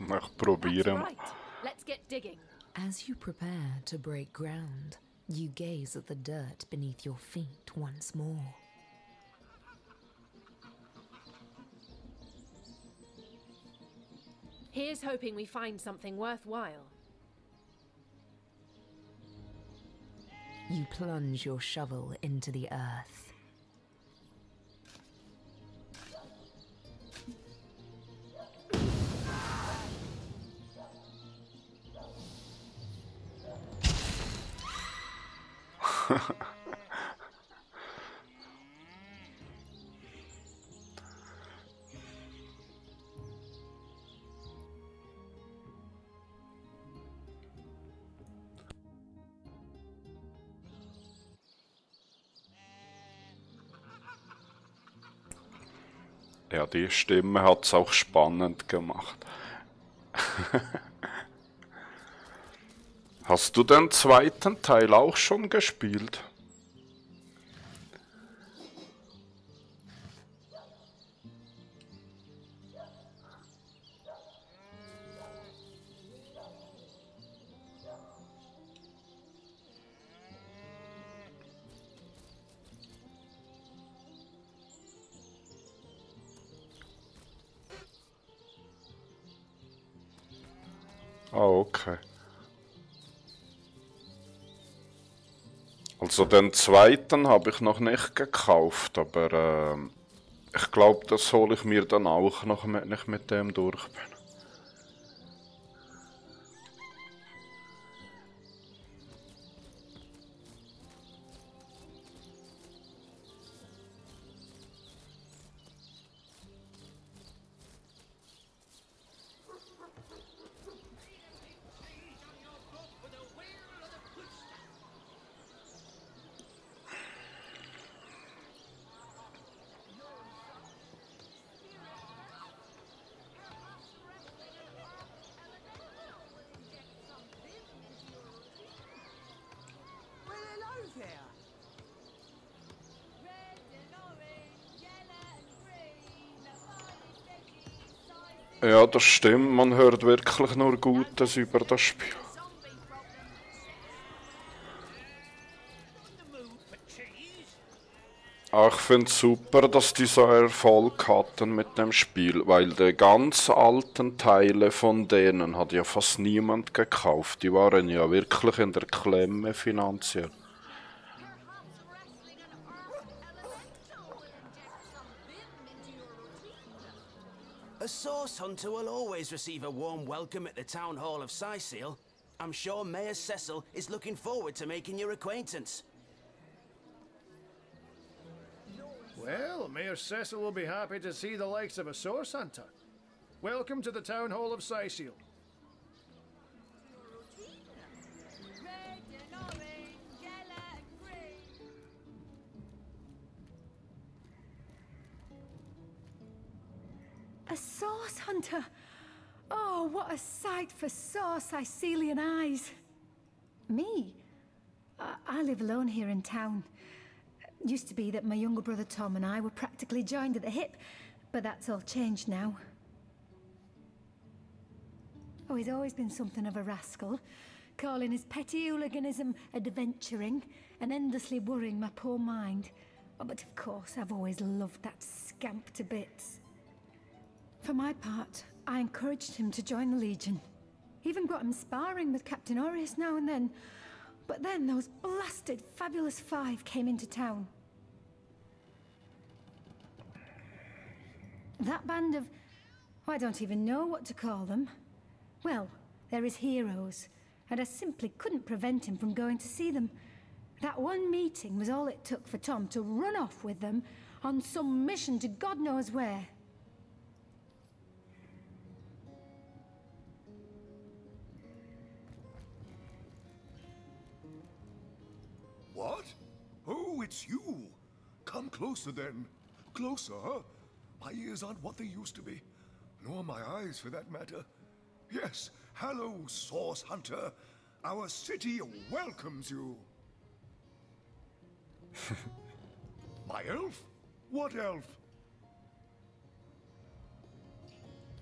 Ich probiere mal. Let's get digging. As you prepare to break ground, you gaze at the dirt beneath your feet once more. Here's hoping we find something worthwhile. You plunge your shovel into the earth. Ja, die Stimme hat es auch spannend gemacht. Hast du den zweiten Teil auch schon gespielt? Ah, okay. Also den zweiten habe ich noch nicht gekauft, aber ich glaube, das hole ich mir dann auch noch, wenn ich mit dem durch bin. Ja, das stimmt. Man hört wirklich nur Gutes über das Spiel. Ich finde es super, dass die so Erfolg hatten mit dem Spiel, weil die ganz alten Teile von denen hat ja fast niemand gekauft. Die waren ja wirklich in der Klemme finanziell. A source hunter will always receive a warm welcome at the Town Hall of Syseal. I'm sure Mayor Cecil is looking forward to making your acquaintance. Well, Mayor Cecil will be happy to see the likes of a source hunter. Welcome to the Town Hall of Syseal. A source hunter? Oh, what a sight for sore Sicilian eyes. Me? I live alone here in town. Used to be that my younger brother Tom and I were practically joined at the hip, but that's all changed now. Oh, he's always been something of a rascal, calling his petty hooliganism adventuring and endlessly worrying my poor mind. Oh, but of course, I've always loved that scamp to bits. For my part, I encouraged him to join the Legion. Even got him sparring with Captain Aureus now and then. But then those blasted Fabulous Five came into town. That band of... I don't even know what to call them. Well, they're his heroes, and I simply couldn't prevent him from going to see them. That one meeting was all it took for Tom to run off with them on some mission to God knows where. What? Oh, it's you. Come closer then. Closer, huh? My ears aren't what they used to be. Nor my eyes, for that matter. Yes, hello, Source Hunter. Our city welcomes you. My elf? What elf?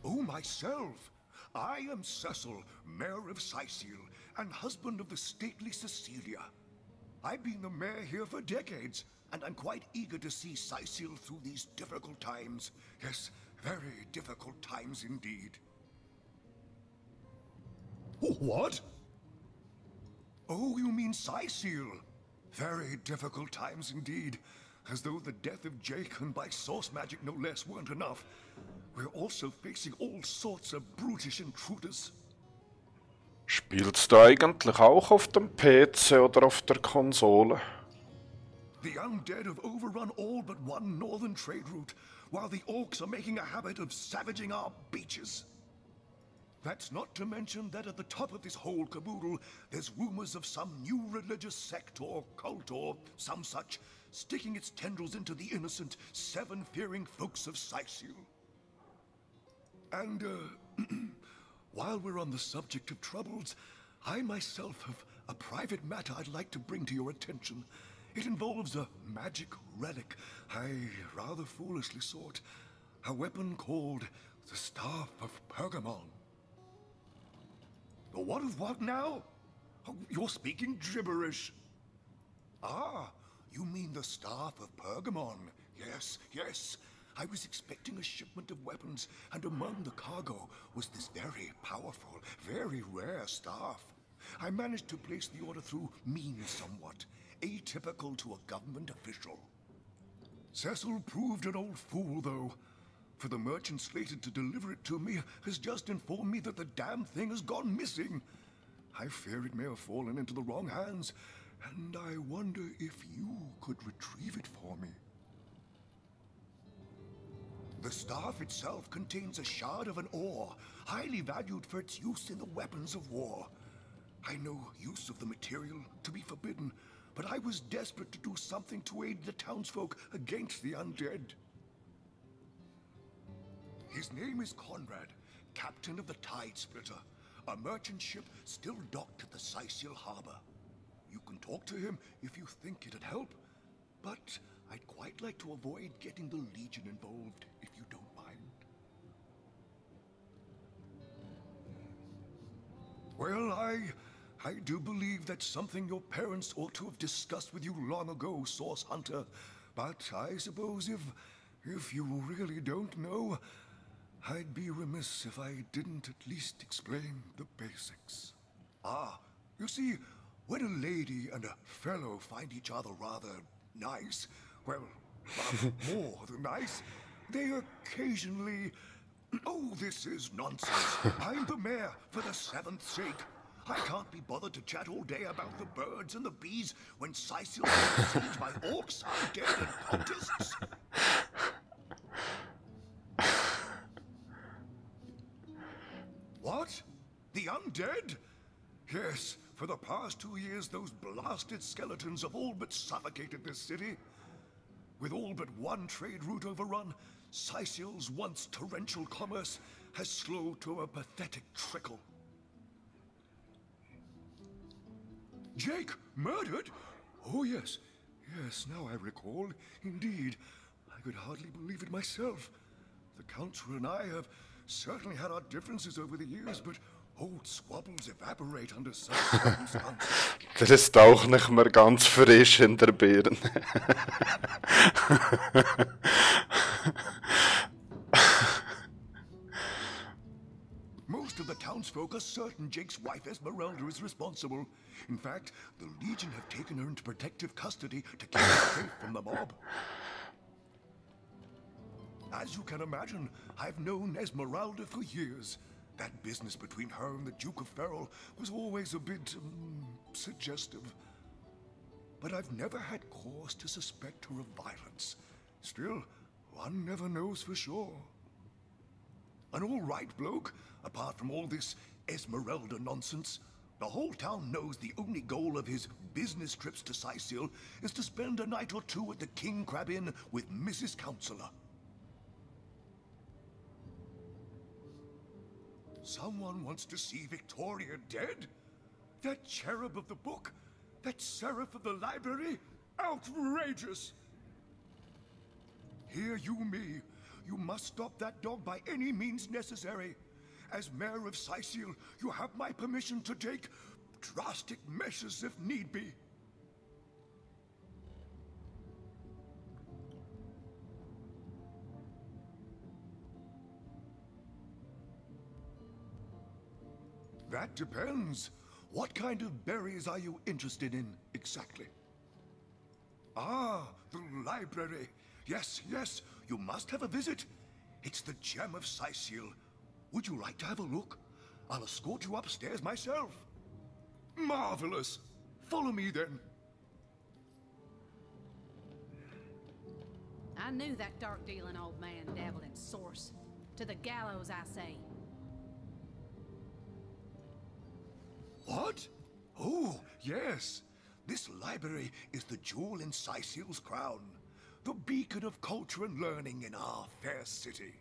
Oh, myself. I am Cecil, Mayor of Sicil, and husband of the stately Cecilia. I've been the mayor here for decades, and I'm quite eager to see Sicil through these difficult times. Yes, very difficult times indeed. What? Oh, you mean Sicil? Very difficult times indeed. As though the death of Jake, and by source magic no less, weren't enough. We're also facing all sorts of brutish intruders. Spielst du eigentlich auch auf dem PC oder auf der Konsole? The undead have overrun all but one northern trade route, while the orcs are making a habit of savaging our beaches. That's not to mention that at the top of this whole caboodle, there's rumors of some new religious sect or cult or some such, sticking its tendrils into the innocent, seven-fearing folks of Sicil. And, while we're on the subject of troubles, I myself have a private matter I'd like to bring to your attention. It involves a magic relic I rather foolishly sought. A weapon called the Staff of Pergamon. What of what now? Oh, you're speaking gibberish. Ah, you mean the Staff of Pergamon. Yes, yes. I was expecting a shipment of weapons, and among the cargo was this very powerful, very rare staff. I managed to place the order through means somewhat, atypical to a government official. Cecil proved an old fool, though. For the merchant slated to deliver it to me has just informed me that the damn thing has gone missing. I fear it may have fallen into the wrong hands, and I wonder if you could retrieve it for me. The staff itself contains a shard of an ore, highly valued for its use in the weapons of war. I know use of the material to be forbidden, but I was desperate to do something to aid the townsfolk against the undead. His name is Conrad, captain of the Tide Splitter, a merchant ship still docked at the Sicil harbor. You can talk to him if you think it'd help, but I'd quite like to avoid getting the Legion involved, if you don't mind. Well, I do believe that's something your parents ought to have discussed with you long ago, Source Hunter. But I suppose if you really don't know, I'd be remiss if I didn't at least explain the basics. Ah, you see, when a lady and a fellow find each other rather nice, well, rather more than nice, they occasionally... Oh, this is nonsense. I'm the mayor for the 7th sake. I can't be bothered to chat all day about the birds and the bees when Sicil is besieged by orcs, undead, and cultists. What? The undead? Yes, for the past 2 years those blasted skeletons have all but suffocated this city. With all but one trade route overrun, Sicil's once torrential commerce has slowed to a pathetic trickle. Jake, murdered? Oh yes, yes, now I recall. Indeed, I could hardly believe it myself. The Council and I have certainly had our differences over the years, but old squabbles evaporate under such circumstances. Das ist auch nicht mehr ganz frisch in der Birne. Most of the townsfolk are certain Jake's wife Esmeralda is responsible. In fact, the Legion have taken her into protective custody to keep her safe from the mob. As you can imagine, I've known Esmeralda for years. That business between her and the Duke of Ferrol was always a bit, suggestive. But I've never had cause to suspect her of violence. Still, one never knows for sure. An all-right bloke, apart from all this Esmeralda nonsense. The whole town knows the only goal of his business trips to Sicil is to spend a night or two at the King Crab Inn with Mrs. Counselor. Someone wants to see Victoria dead? That cherub of the book? That seraph of the library? Outrageous! Hear you me. You must stop that dog by any means necessary. As mayor of Sicil, you have my permission to take drastic measures if need be. That depends. What kind of berries are you interested in, exactly? Ah, the library. Yes, yes, you must have a visit. It's the gem of Sicil. Would you like to have a look? I'll escort you upstairs myself. Marvelous. Follow me, then. I knew that dark-dealing old man dabbled in source. To the gallows, I say. What? Oh, yes. This library is the jewel in Sicil's crown. The beacon of culture and learning in our fair city.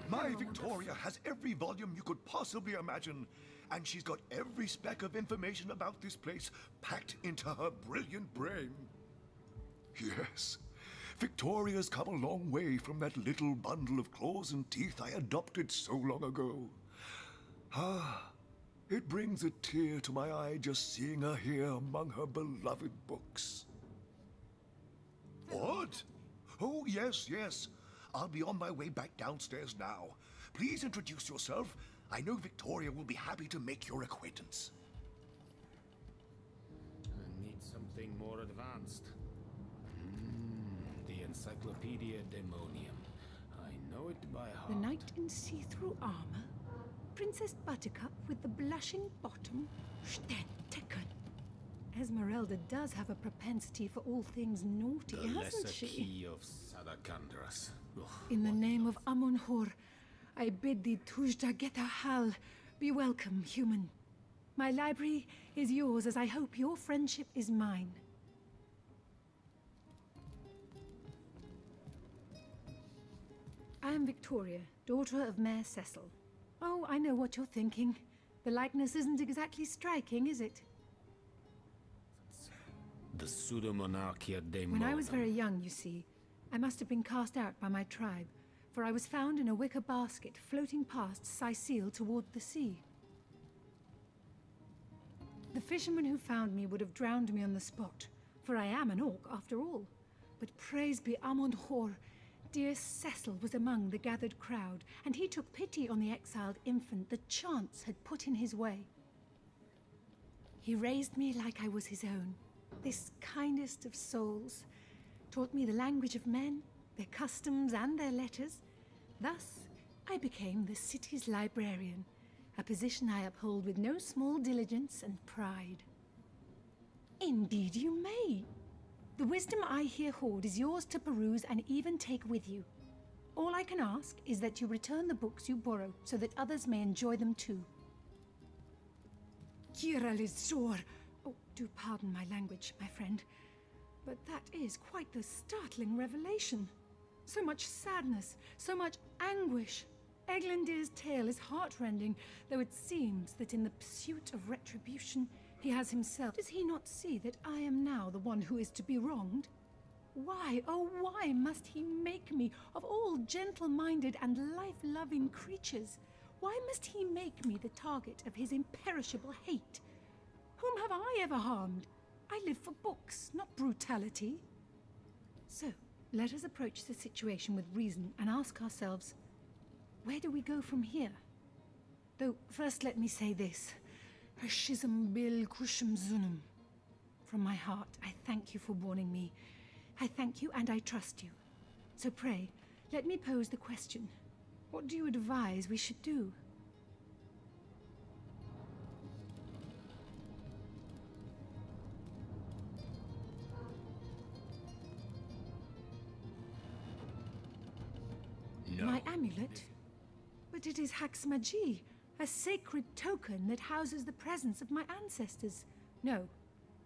My Victoria has every volume you could possibly imagine, and she's got every speck of information about this place packed into her brilliant brain. Yes, Victoria's come a long way from that little bundle of claws and teeth I adopted so long ago. Ah, it brings a tear to my eye just seeing her here among her beloved books. What? Oh, yes, yes. I'll be on my way back downstairs now. Please introduce yourself. I know Victoria will be happy to make your acquaintance. I need something more advanced. The Encyclopedia Demonium. I know it by heart. The knight in see-through armor? Princess Buttercup with the blushing bottom? Stecken. Esmeralda does have a propensity for all things naughty, The hasn't lesser she? key of Sadakandras. In the name of Amun-Hor, I bid thee Tujda Geta Hal, be welcome, human. My library is yours, as I hope your friendship is mine. I am Victoria, daughter of Mayor Cecil. Oh, I know what you're thinking. The likeness isn't exactly striking, is it? The Pseudomonarchia Demonum. When I was very young, you see, I must have been cast out by my tribe, for I was found in a wicker basket floating past Sicil toward the sea. The fisherman who found me would have drowned me on the spot, for I am an orc after all. But praise be Amun-Hor, dear Cecil was among the gathered crowd, and he took pity on the exiled infant that chance had put in his way. He raised me like I was his own, this kindest of souls, taught me the language of men, their customs and their letters. Thus, I became the city's librarian, a position I uphold with no small diligence and pride. Indeed you may. The wisdom I here hoard is yours to peruse and even take with you. All I can ask is that you return the books you borrow so that others may enjoy them too. Kira Lizor. Oh, do pardon my language, my friend. But that is quite the startling revelation. So much sadness, so much anguish. Eglandir's tale is heartrending, though it seems that in the pursuit of retribution, he has himself. Does he not see that I am now the one who is to be wronged? Why, oh why must he make me, of all gentle-minded and life-loving creatures, why must he make me the target of his imperishable hate? Whom have I ever harmed? I live for books, not brutality. So, let us approach the situation with reason and ask ourselves, where do we go from here? Though, first let me say this. Hashizm bil kushim zunum. From my heart, I thank you for warning me. I thank you and I trust you. So pray, let me pose the question. What do you advise we should do? No. My amulet? But it is Haxmagi, a sacred token that houses the presence of my ancestors. No,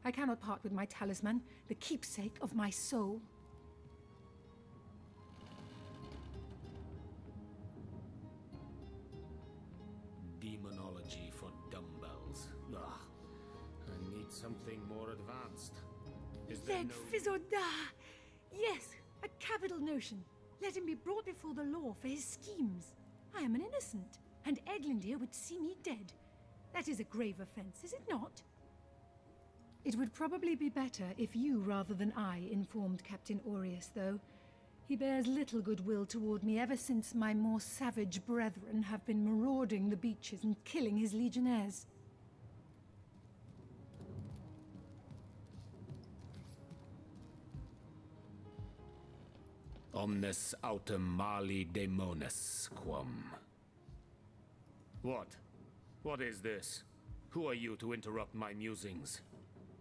I cannot part with my talisman, the keepsake of my soul. Demonology for dumbbells. Ugh. I need something more advanced. Is there Led no... Fizoda! Yes, a capital notion. Let him be brought before the law for his schemes. I am an innocent, and Eglandir would see me dead. That is a grave offense, is it not? It would probably be better if you rather than I informed Captain Aureus, though. He bears little goodwill toward me ever since my more savage brethren have been marauding the beaches and killing his legionnaires. Omnes autem mali demonis quam. What? What is this? Who are you to interrupt my musings?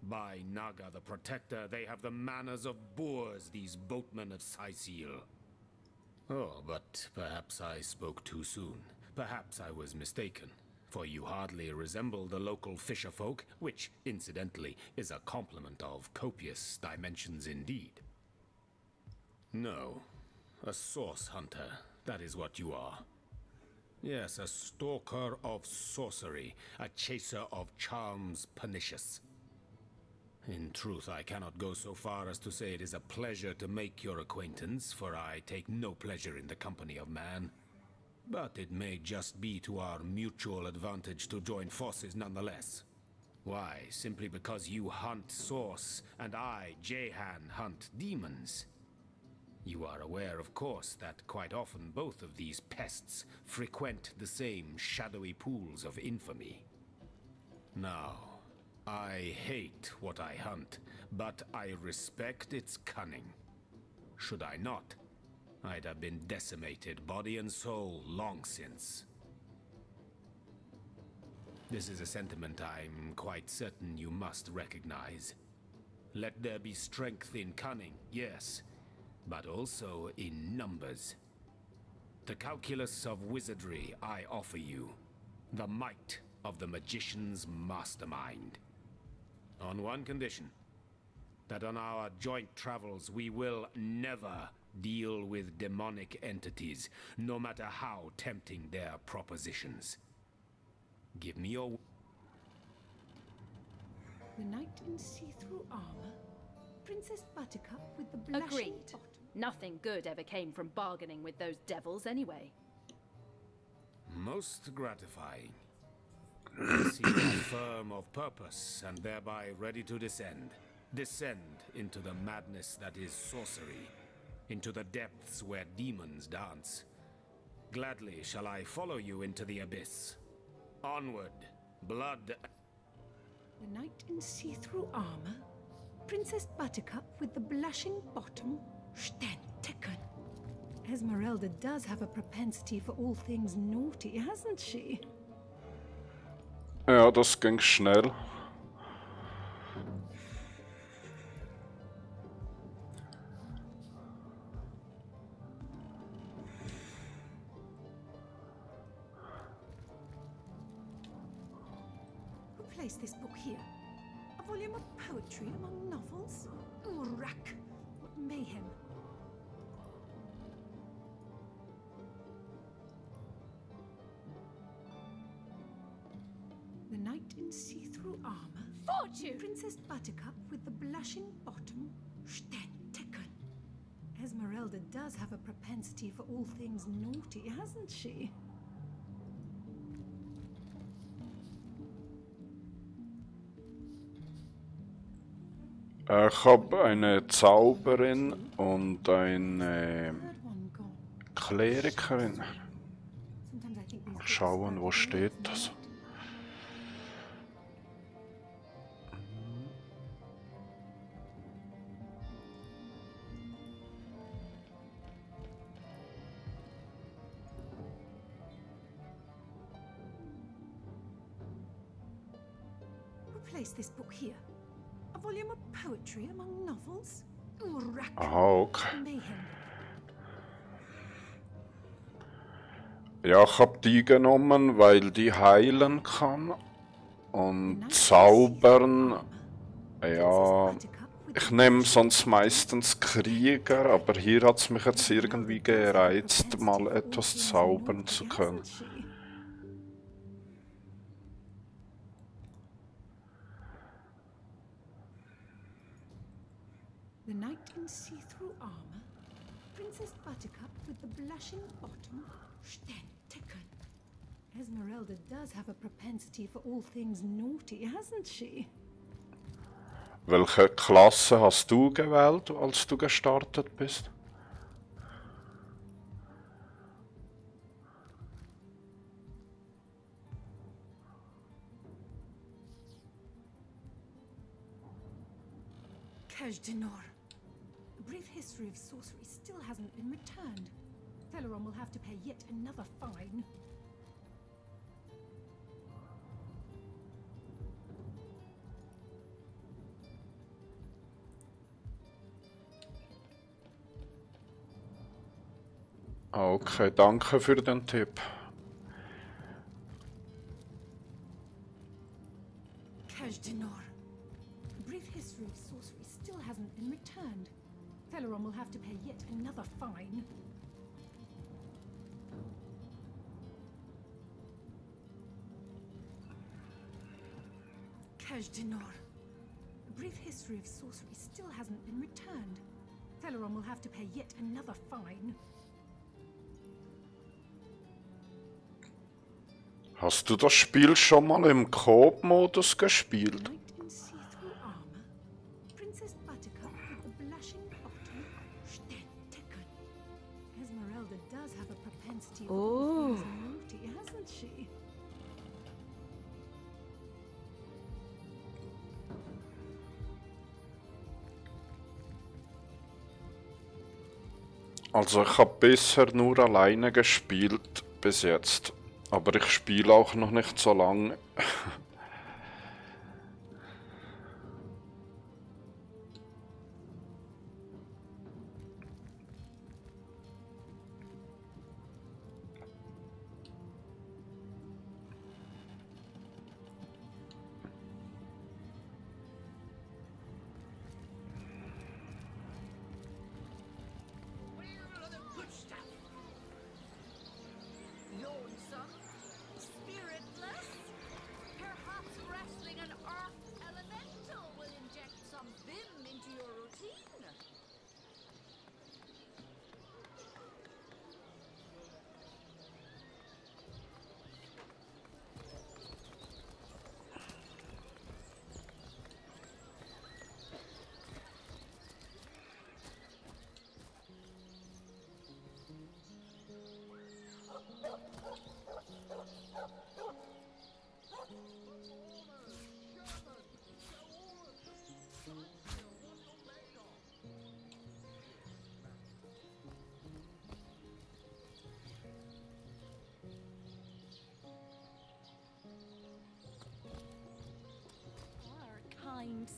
By Naga the Protector, they have the manners of boors, these boatmen of Saisil. Oh, but perhaps I spoke too soon. Perhaps I was mistaken, for you hardly resemble the local fisherfolk, which, incidentally, is a compliment of copious dimensions indeed. No, a source hunter, that is what you are. Yes, a stalker of sorcery, a chaser of charms pernicious. In truth, I cannot go so far as to say it is a pleasure to make your acquaintance, for I take no pleasure in the company of man. But it may just be to our mutual advantage to join forces nonetheless. Why, simply because you hunt source, and I, Jehan, hunt demons. You are aware, of course, that quite often both of these pests frequent the same shadowy pools of infamy. Now, I hate what I hunt, but I respect its cunning. Should I not, I'd have been decimated, body and soul, long since. This is a sentiment I'm quite certain you must recognize. Let there be strength in cunning, yes, but also in numbers. The calculus of wizardry I offer you, the might of the magician's mastermind. On one condition, that on our joint travels we will never deal with demonic entities, no matter how tempting their propositions. Give me your... The knight in see-through armor? Princess Buttercup with the blushing Agreed. bottom? Nothing good ever came from bargaining with those devils anyway. Most gratifying. I see you are firm of purpose and thereby ready to descend. Descend into the madness that is sorcery, into the depths where demons dance. Gladly shall I follow you into the abyss. Onward, blood. The knight in see-through armor? Princess Buttercup with the blushing bottom? Stenticken. Esmeralda does have a propensity for all things naughty, hasn't she? Ja, das ging schnell. Who placed this book here? A volume of poetry among novels? Urak! What mayhem! The knight in see-through armor? Fortune! Princess Buttercup with the blushing bottom? Stenticken. Esmeralda does have a propensity for all things naughty, hasn't she? Ich habe eine Zauberin und eine Klerikerin. Mal schauen, wo steht das? place this book here? A volume of poetry among novels? Aha, okay. Ja, ich hab die genommen, weil die heilen kann. Und zaubern, ja, ich nehme sonst meistens Krieger, aber hier hat es mich jetzt irgendwie gereizt, mal etwas zaubern zu können. The knight in see-through armor, Princess Buttercup with the blushing bottom, Sternticken. Esmeralda does have a propensity for all things naughty, hasn't she? Welche Klasse hast du gewählt, als du gestartet bist? Kajdenor. A brief history of sorcery still hasn't been returned. Teleron will have to pay yet another fine. Okay, danke für den Tipp. Kajdenor. A brief history of sorcery still hasn't been returned. Teleron will have to pay yet another fine. Kajdenor. A brief history of sorcery still hasn't been returned. Teleron will have to pay yet another fine. Hast du das Spiel schon mal im Coop-Modus gespielt? Princess Buttercup with the blushing bottom, Sternticken. Esmeralda does have a propensity for all things naughty, hasn't she? Also ich habe bisher nur alleine gespielt, bis jetzt. Aber ich spiele auch noch nicht so lange.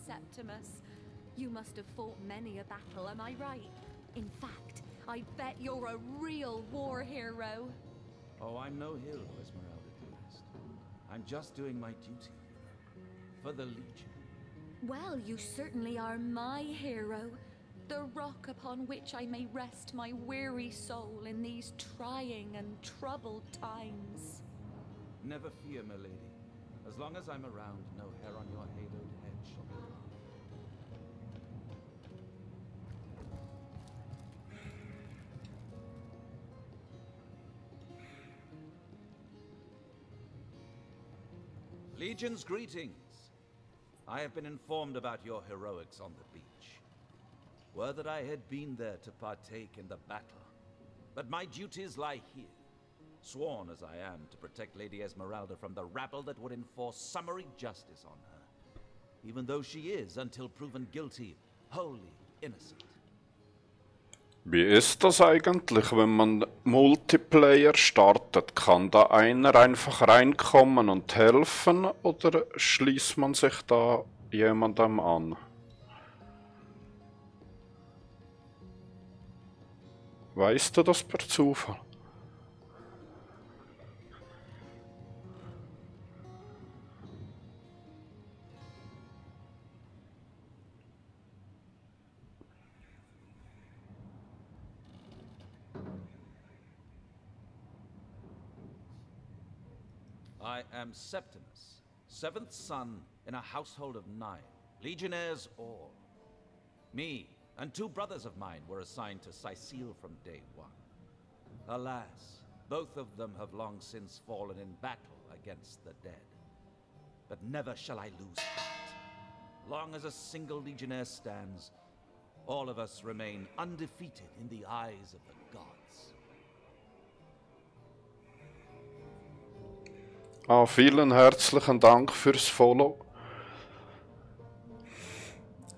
Septimus, you must have fought many a battle, am I right? In fact, I bet you're a real war hero. Oh, I'm no hero, Esmeralda dearest. I'm just doing my duty for the Legion. Well, you certainly are my hero, the rock upon which I may rest my weary soul in these trying and troubled times. Never fear, my lady. As long as I'm around, no hair on your haloed head shall be wrong. Legion's greetings. I have been informed about your heroics on the beach. Were that I had been there to partake in the battle. But my duties lie here. Sworn as I am to protect Lady Esmeralda from the rabble that would enforce summary justice on her, even though she is, until proven guilty, wholly innocent. Wie ist das eigentlich, wenn man Multiplayer startet? Kann da einer einfach reinkommen und helfen oder schließt man sich da jemandem an? Weißt du das per Zufall? I am Septimus, seventh son in a household of 9, legionnaires all. Me and 2 brothers of mine were assigned to Sicile from day 1. Alas, both of them have long since fallen in battle against the dead. But never shall I lose heart. Long as a single legionnaire stands, all of us remain undefeated in the eyes of the gods. Vielen herzlichen Dank fürs Follow.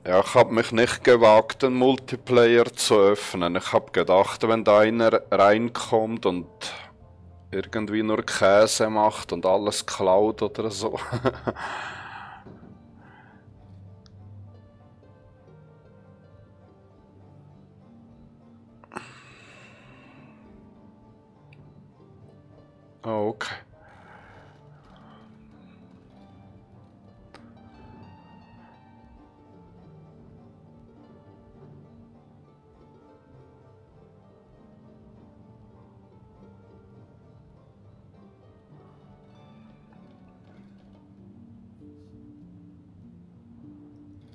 Ja, ich habe mich nicht gewagt, den Multiplayer zu öffnen. Ich habe gedacht, wenn da einer reinkommt und irgendwie nur Käse macht und alles klaut oder so. Okay.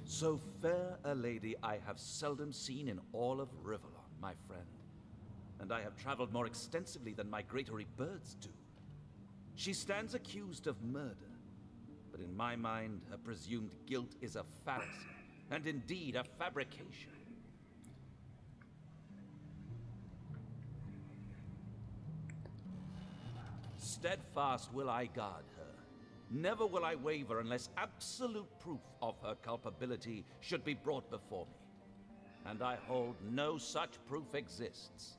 So fair a lady I have seldom seen in all of Rivellon, my friend. And I have traveled more extensively than migratory birds do. She stands accused of murder, but in my mind, her presumed guilt is a fallacy, and indeed a fabrication. Steadfast will I guard her. Never will I waver unless absolute proof of her culpability should be brought before me. And I hold no such proof exists.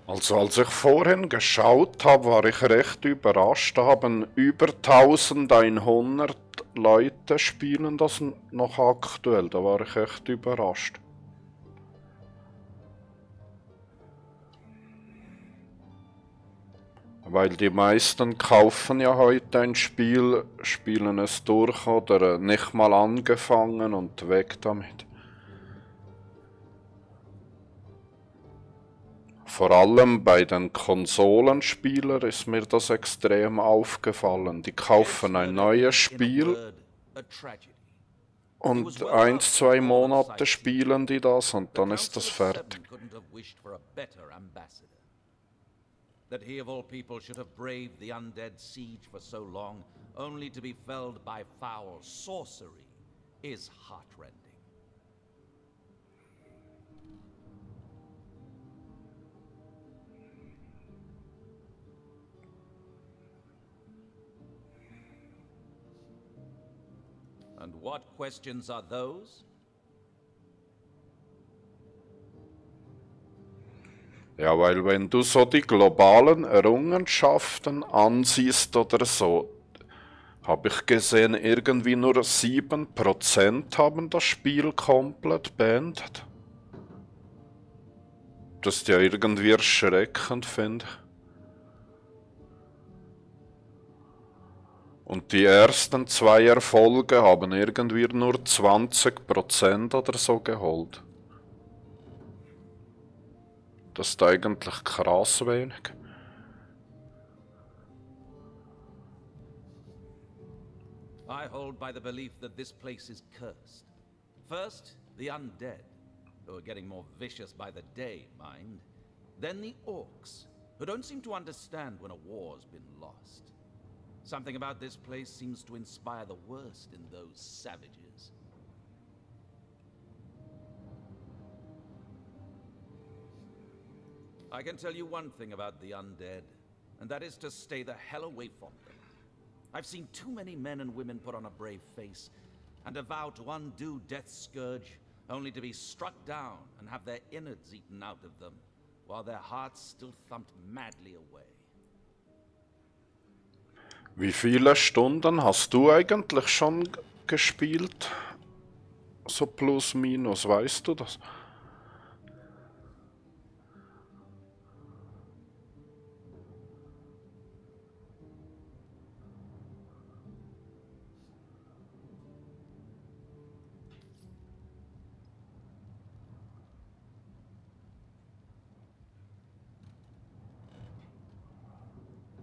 Also als ich vorhin geschaut habe, war ich recht überrascht. Da haben über 1100 Leute spielen das noch aktuell. Da war ich echt überrascht. Weil die meisten kaufen ja heute ein Spiel, spielen es durch oder nicht mal angefangen und weg damit. Vor allem bei den Konsolenspielern ist mir das extrem aufgefallen. Die kaufen ein neues Spiel und 1-2 Monate spielen die das und dann ist das fertig. That he of all people should have braved the undead siege for so long, only to be felled by foul sorcery, is heartrending. And what questions are those? Ja, weil wenn du so die globalen Errungenschaften ansiehst oder so, habe ich gesehen, irgendwie nur 7% haben das Spiel komplett beendet. Das ist ja irgendwie erschreckend, finde ich. Und die ersten 2 Erfolge haben irgendwie nur 20% oder so geholt. Das ist eigentlich krass wenig. I hold by the belief that this place is cursed. First, the undead, who are getting more vicious by the day, mind. Then the orcs, who don't seem to understand when a war's been lost. Something about this place seems to inspire the worst in those savages. I can tell you one thing about the undead, and that is to stay the hell away from them. I've seen too many men and women put on a brave face and a vow to undo Death's scourge, only to be struck down and have their innards eaten out of them, while their hearts still thumped madly away. Wie viele Stunden hast du eigentlich schon gespielt? So plus minus, weißt du das?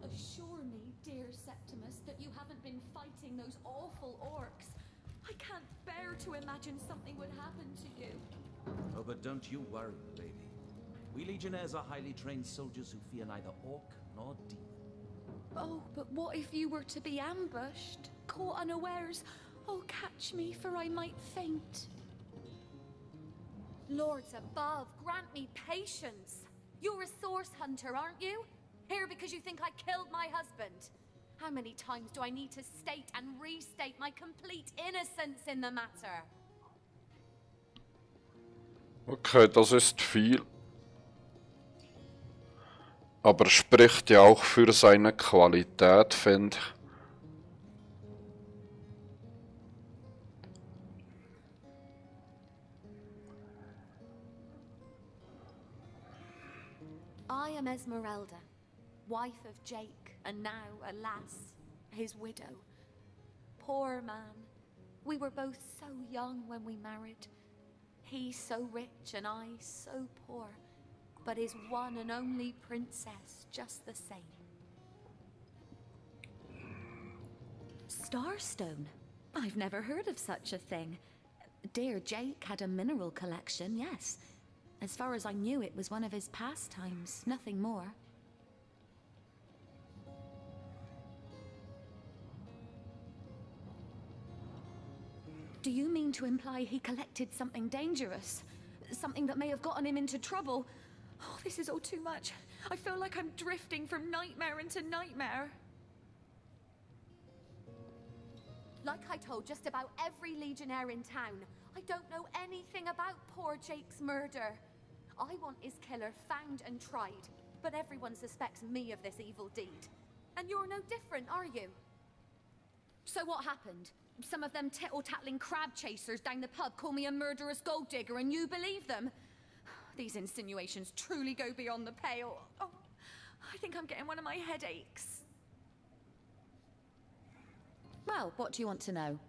Assure me, dear Septimus, that you haven't been fighting those awful orcs. I can't bear to imagine something would happen to you. Oh, but don't you worry, lady. We Legionnaires are highly trained soldiers who fear neither orc nor demon. Oh, but what if you were to be ambushed, caught unawares? Oh, catch me, for I might faint. Lords above, grant me patience. You're a source hunter, aren't you? Here because you think I killed my husband. How many times do I need to state and restate my complete innocence in the matter? Okay, das ist viel. Aber spricht ja auch für seine Qualität, finde ich. I am Esmeralda, wife of Jake, and now, alas, his widow. Poor man. We were both so young when we married. He so rich and I so poor, but his one and only princess just the same. Starstone? I've never heard of such a thing. Dear Jake had a mineral collection, yes. As far as I knew, it was one of his pastimes, nothing more. Do you mean to imply he collected something dangerous? Something that may have gotten him into trouble? Oh, this is all too much. I feel like I'm drifting from nightmare into nightmare. Like I told just about every Legionnaire in town, I don't know anything about poor Jake's murder. I want his killer found and tried, but everyone suspects me of this evil deed. And you're no different, are you? So what happened? Some of them tittle-tattling crab chasers down the pub call me a murderous gold digger and you believe them? These insinuations truly go beyond the pale. Oh, I think I'm getting one of my headaches. Well, what do you want to know?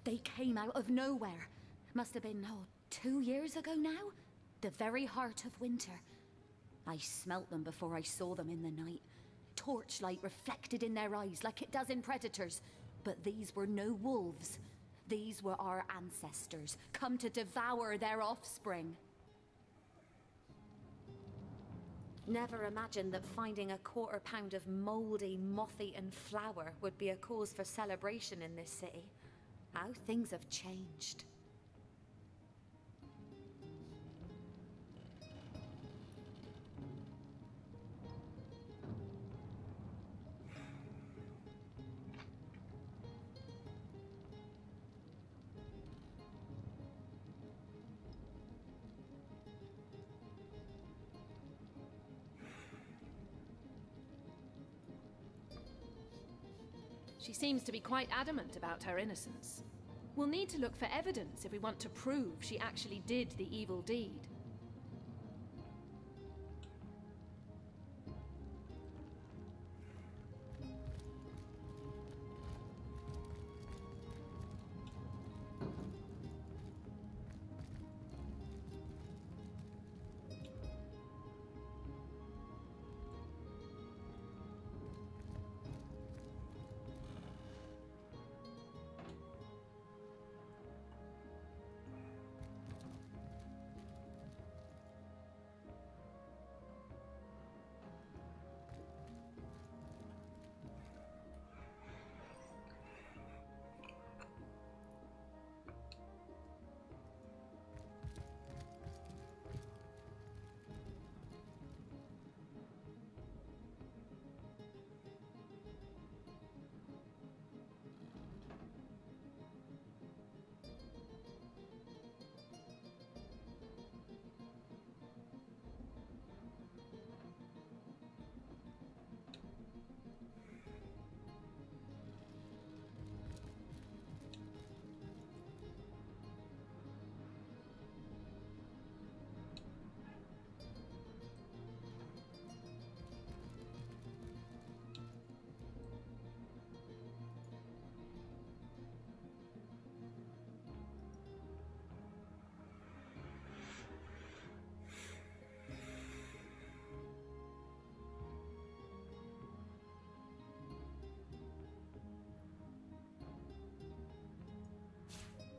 They came out of nowhere. Must have been, 2 years ago now? The very heart of winter. I smelt them before I saw them in the night. Torchlight reflected in their eyes like it does in predators. But these were no wolves. These were our ancestors, come to devour their offspring. Never imagined that finding a quarter pound of mouldy, moth-eaten flour would be a cause for celebration in this city. How things have changed. She seems to be quite adamant about her innocence. We'll need to look for evidence if we want to prove she actually did the evil deed.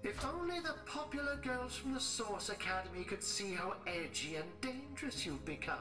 If only the popular girls from the Source Academy could see how edgy and dangerous you've become.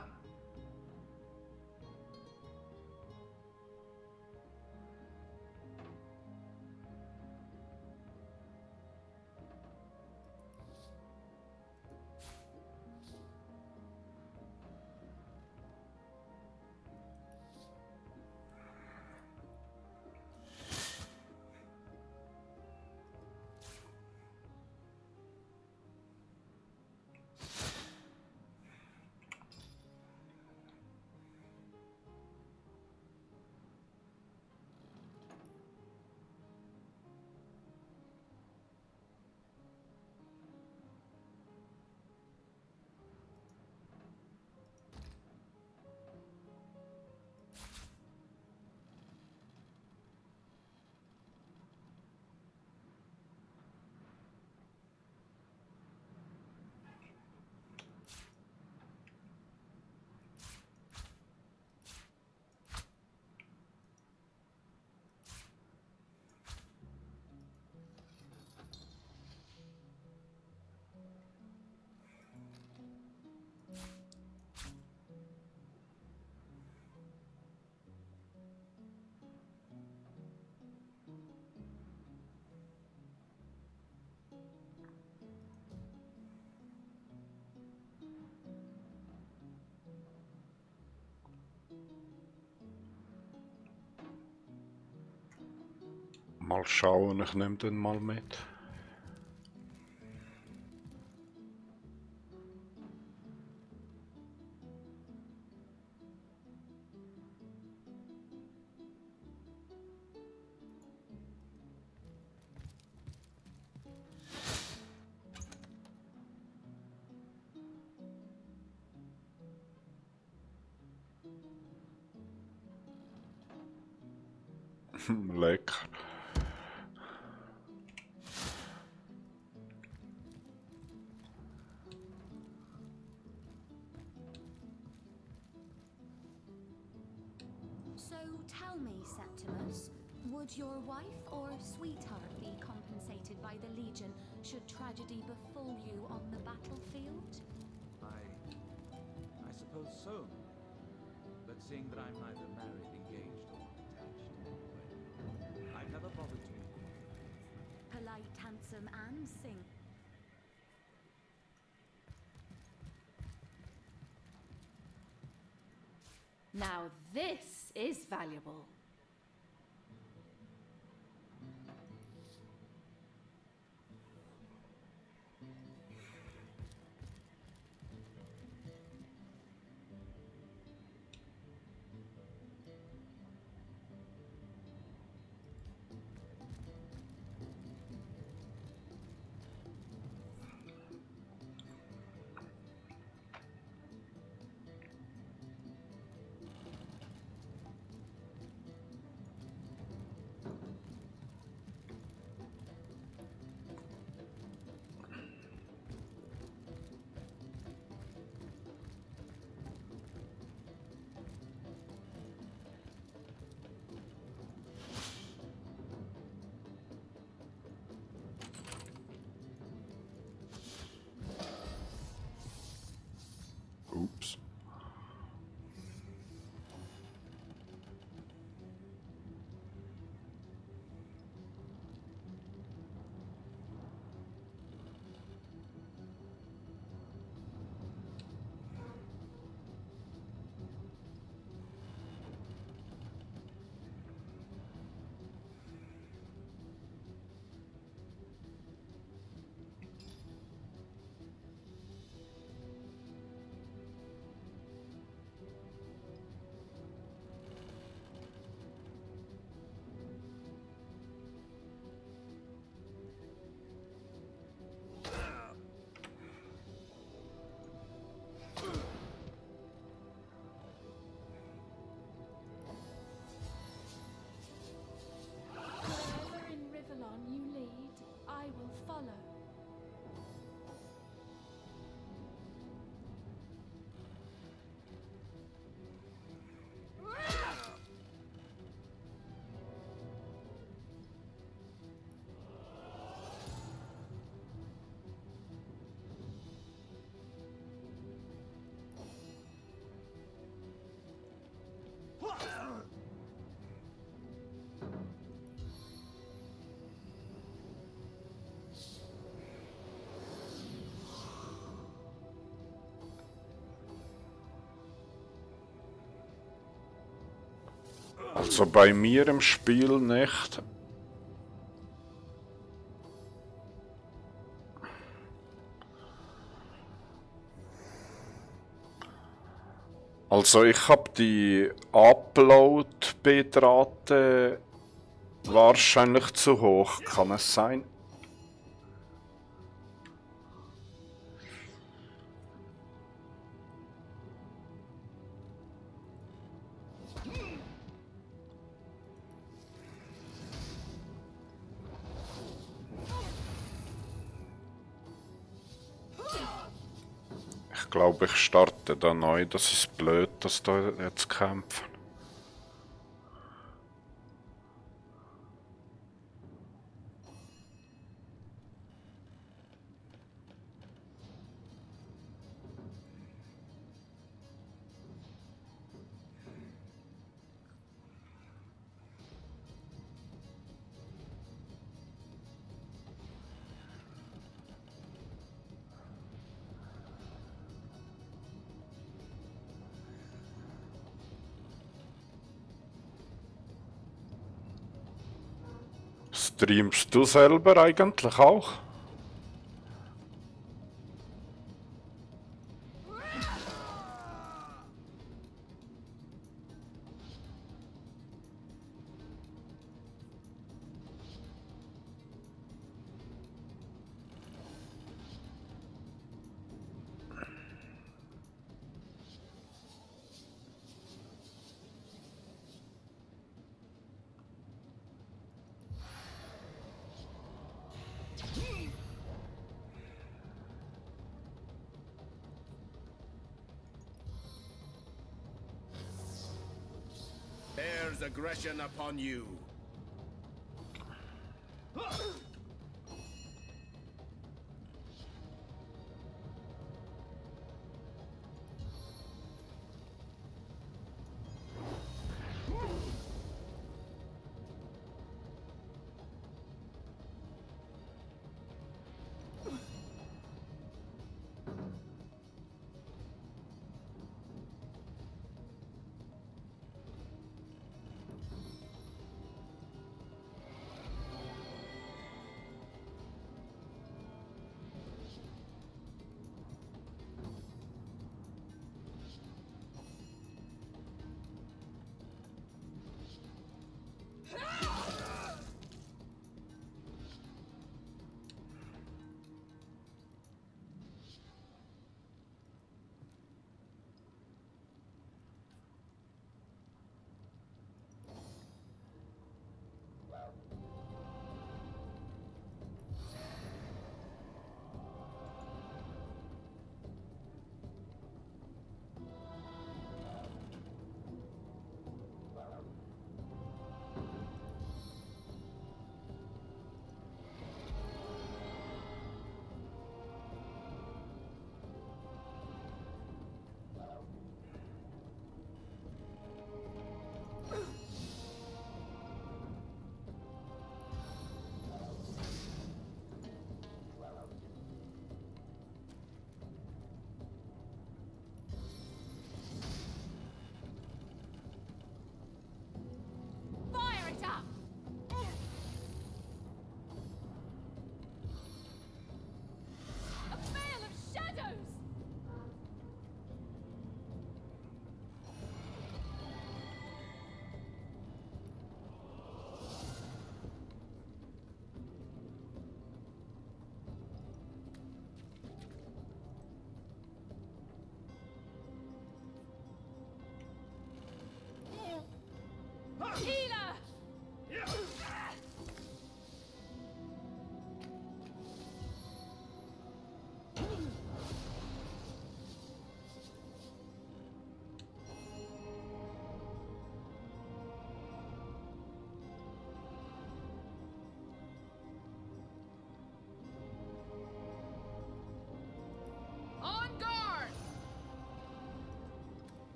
Mal schauen, ich nehme den mal mit. Lecker. So tell me, Septimus, would your wife or sweetheart be compensated by the Legion should tragedy befall you on the battlefield? I suppose so. But seeing that I'm neither married, engaged, or attached, well, I've never bothered to. Polite, handsome, and sing. Now this is valuable. Also bei mir im Spiel nicht. Also ich habe die Upload-Bitrate wahrscheinlich zu hoch, kann es sein? Ich glaube, ich starte da neu. Das ist blöd, dass da jetzt kämpfen. Streamst du selber eigentlich auch? Bears aggression upon you.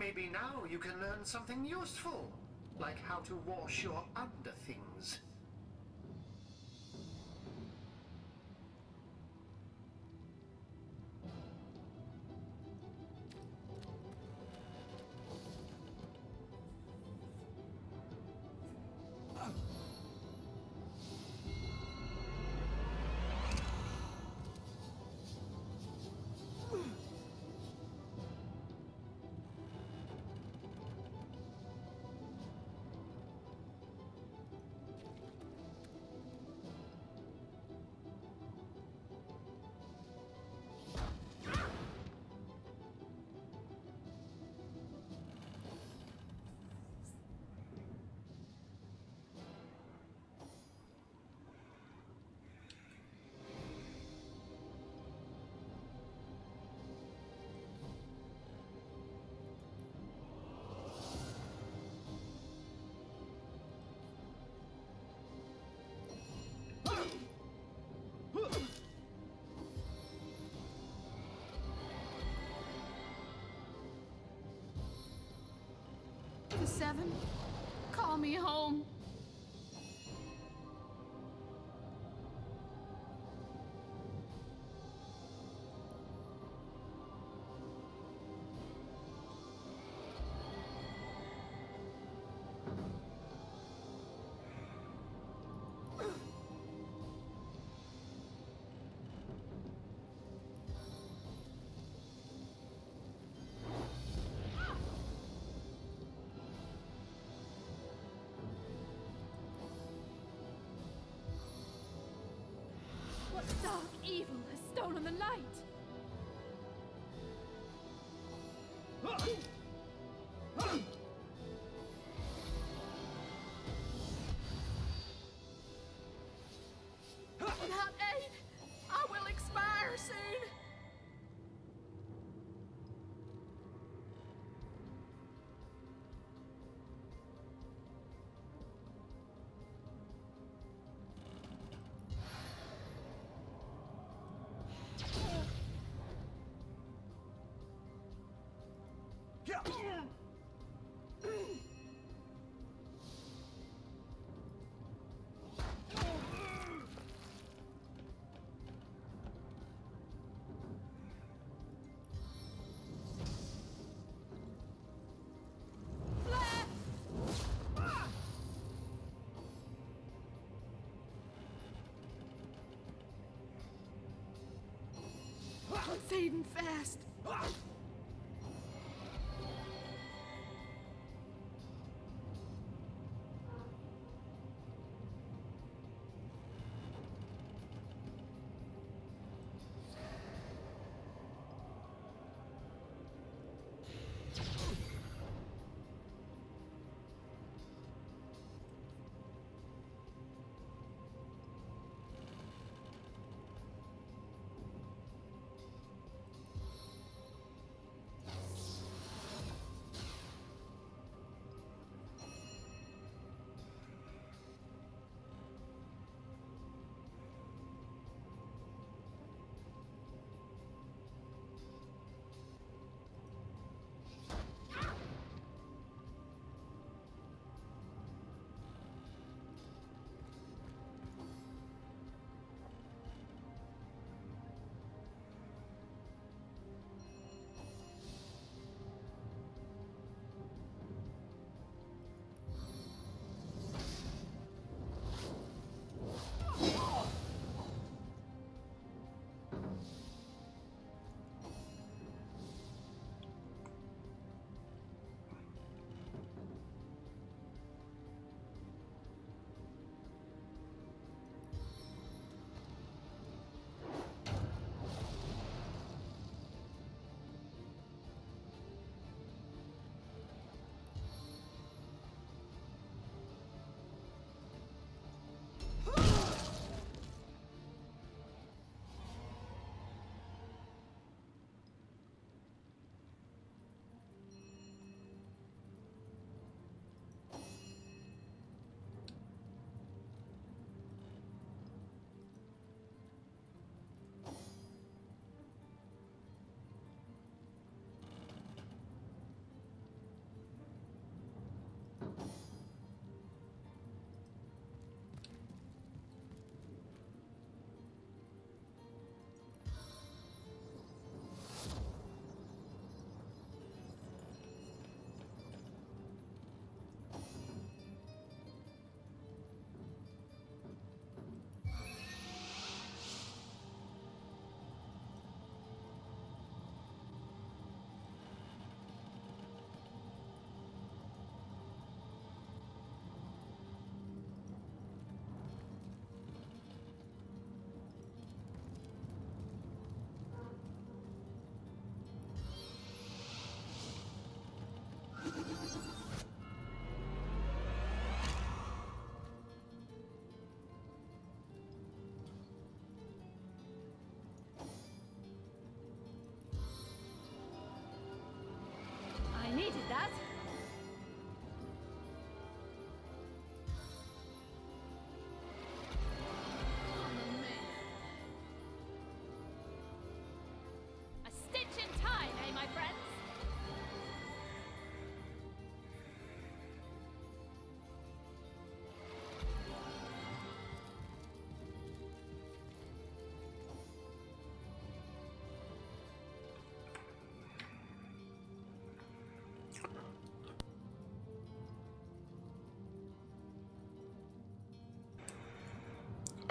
Maybe now you can learn something useful, like how to wash your underthings. The Seven, call me home. What dark evil has stolen the light? Without aid, I will expire soon. I'm fading fast.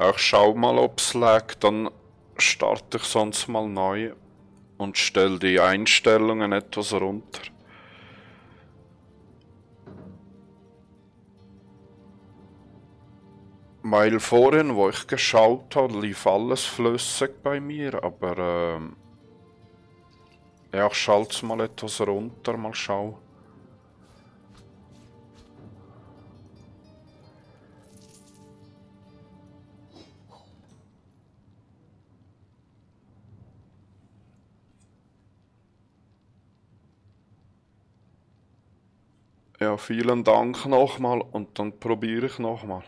Ich schau mal, ob's lag, dann starte ich sonst mal neu und stelle die Einstellungen etwas runter. Weil vorhin, wo ich geschaut habe, lief alles flüssig bei mir, aber ja, ich schalte es mal etwas runter, mal schauen. Ja, vielen Dank nochmal und dann probiere ich nochmal.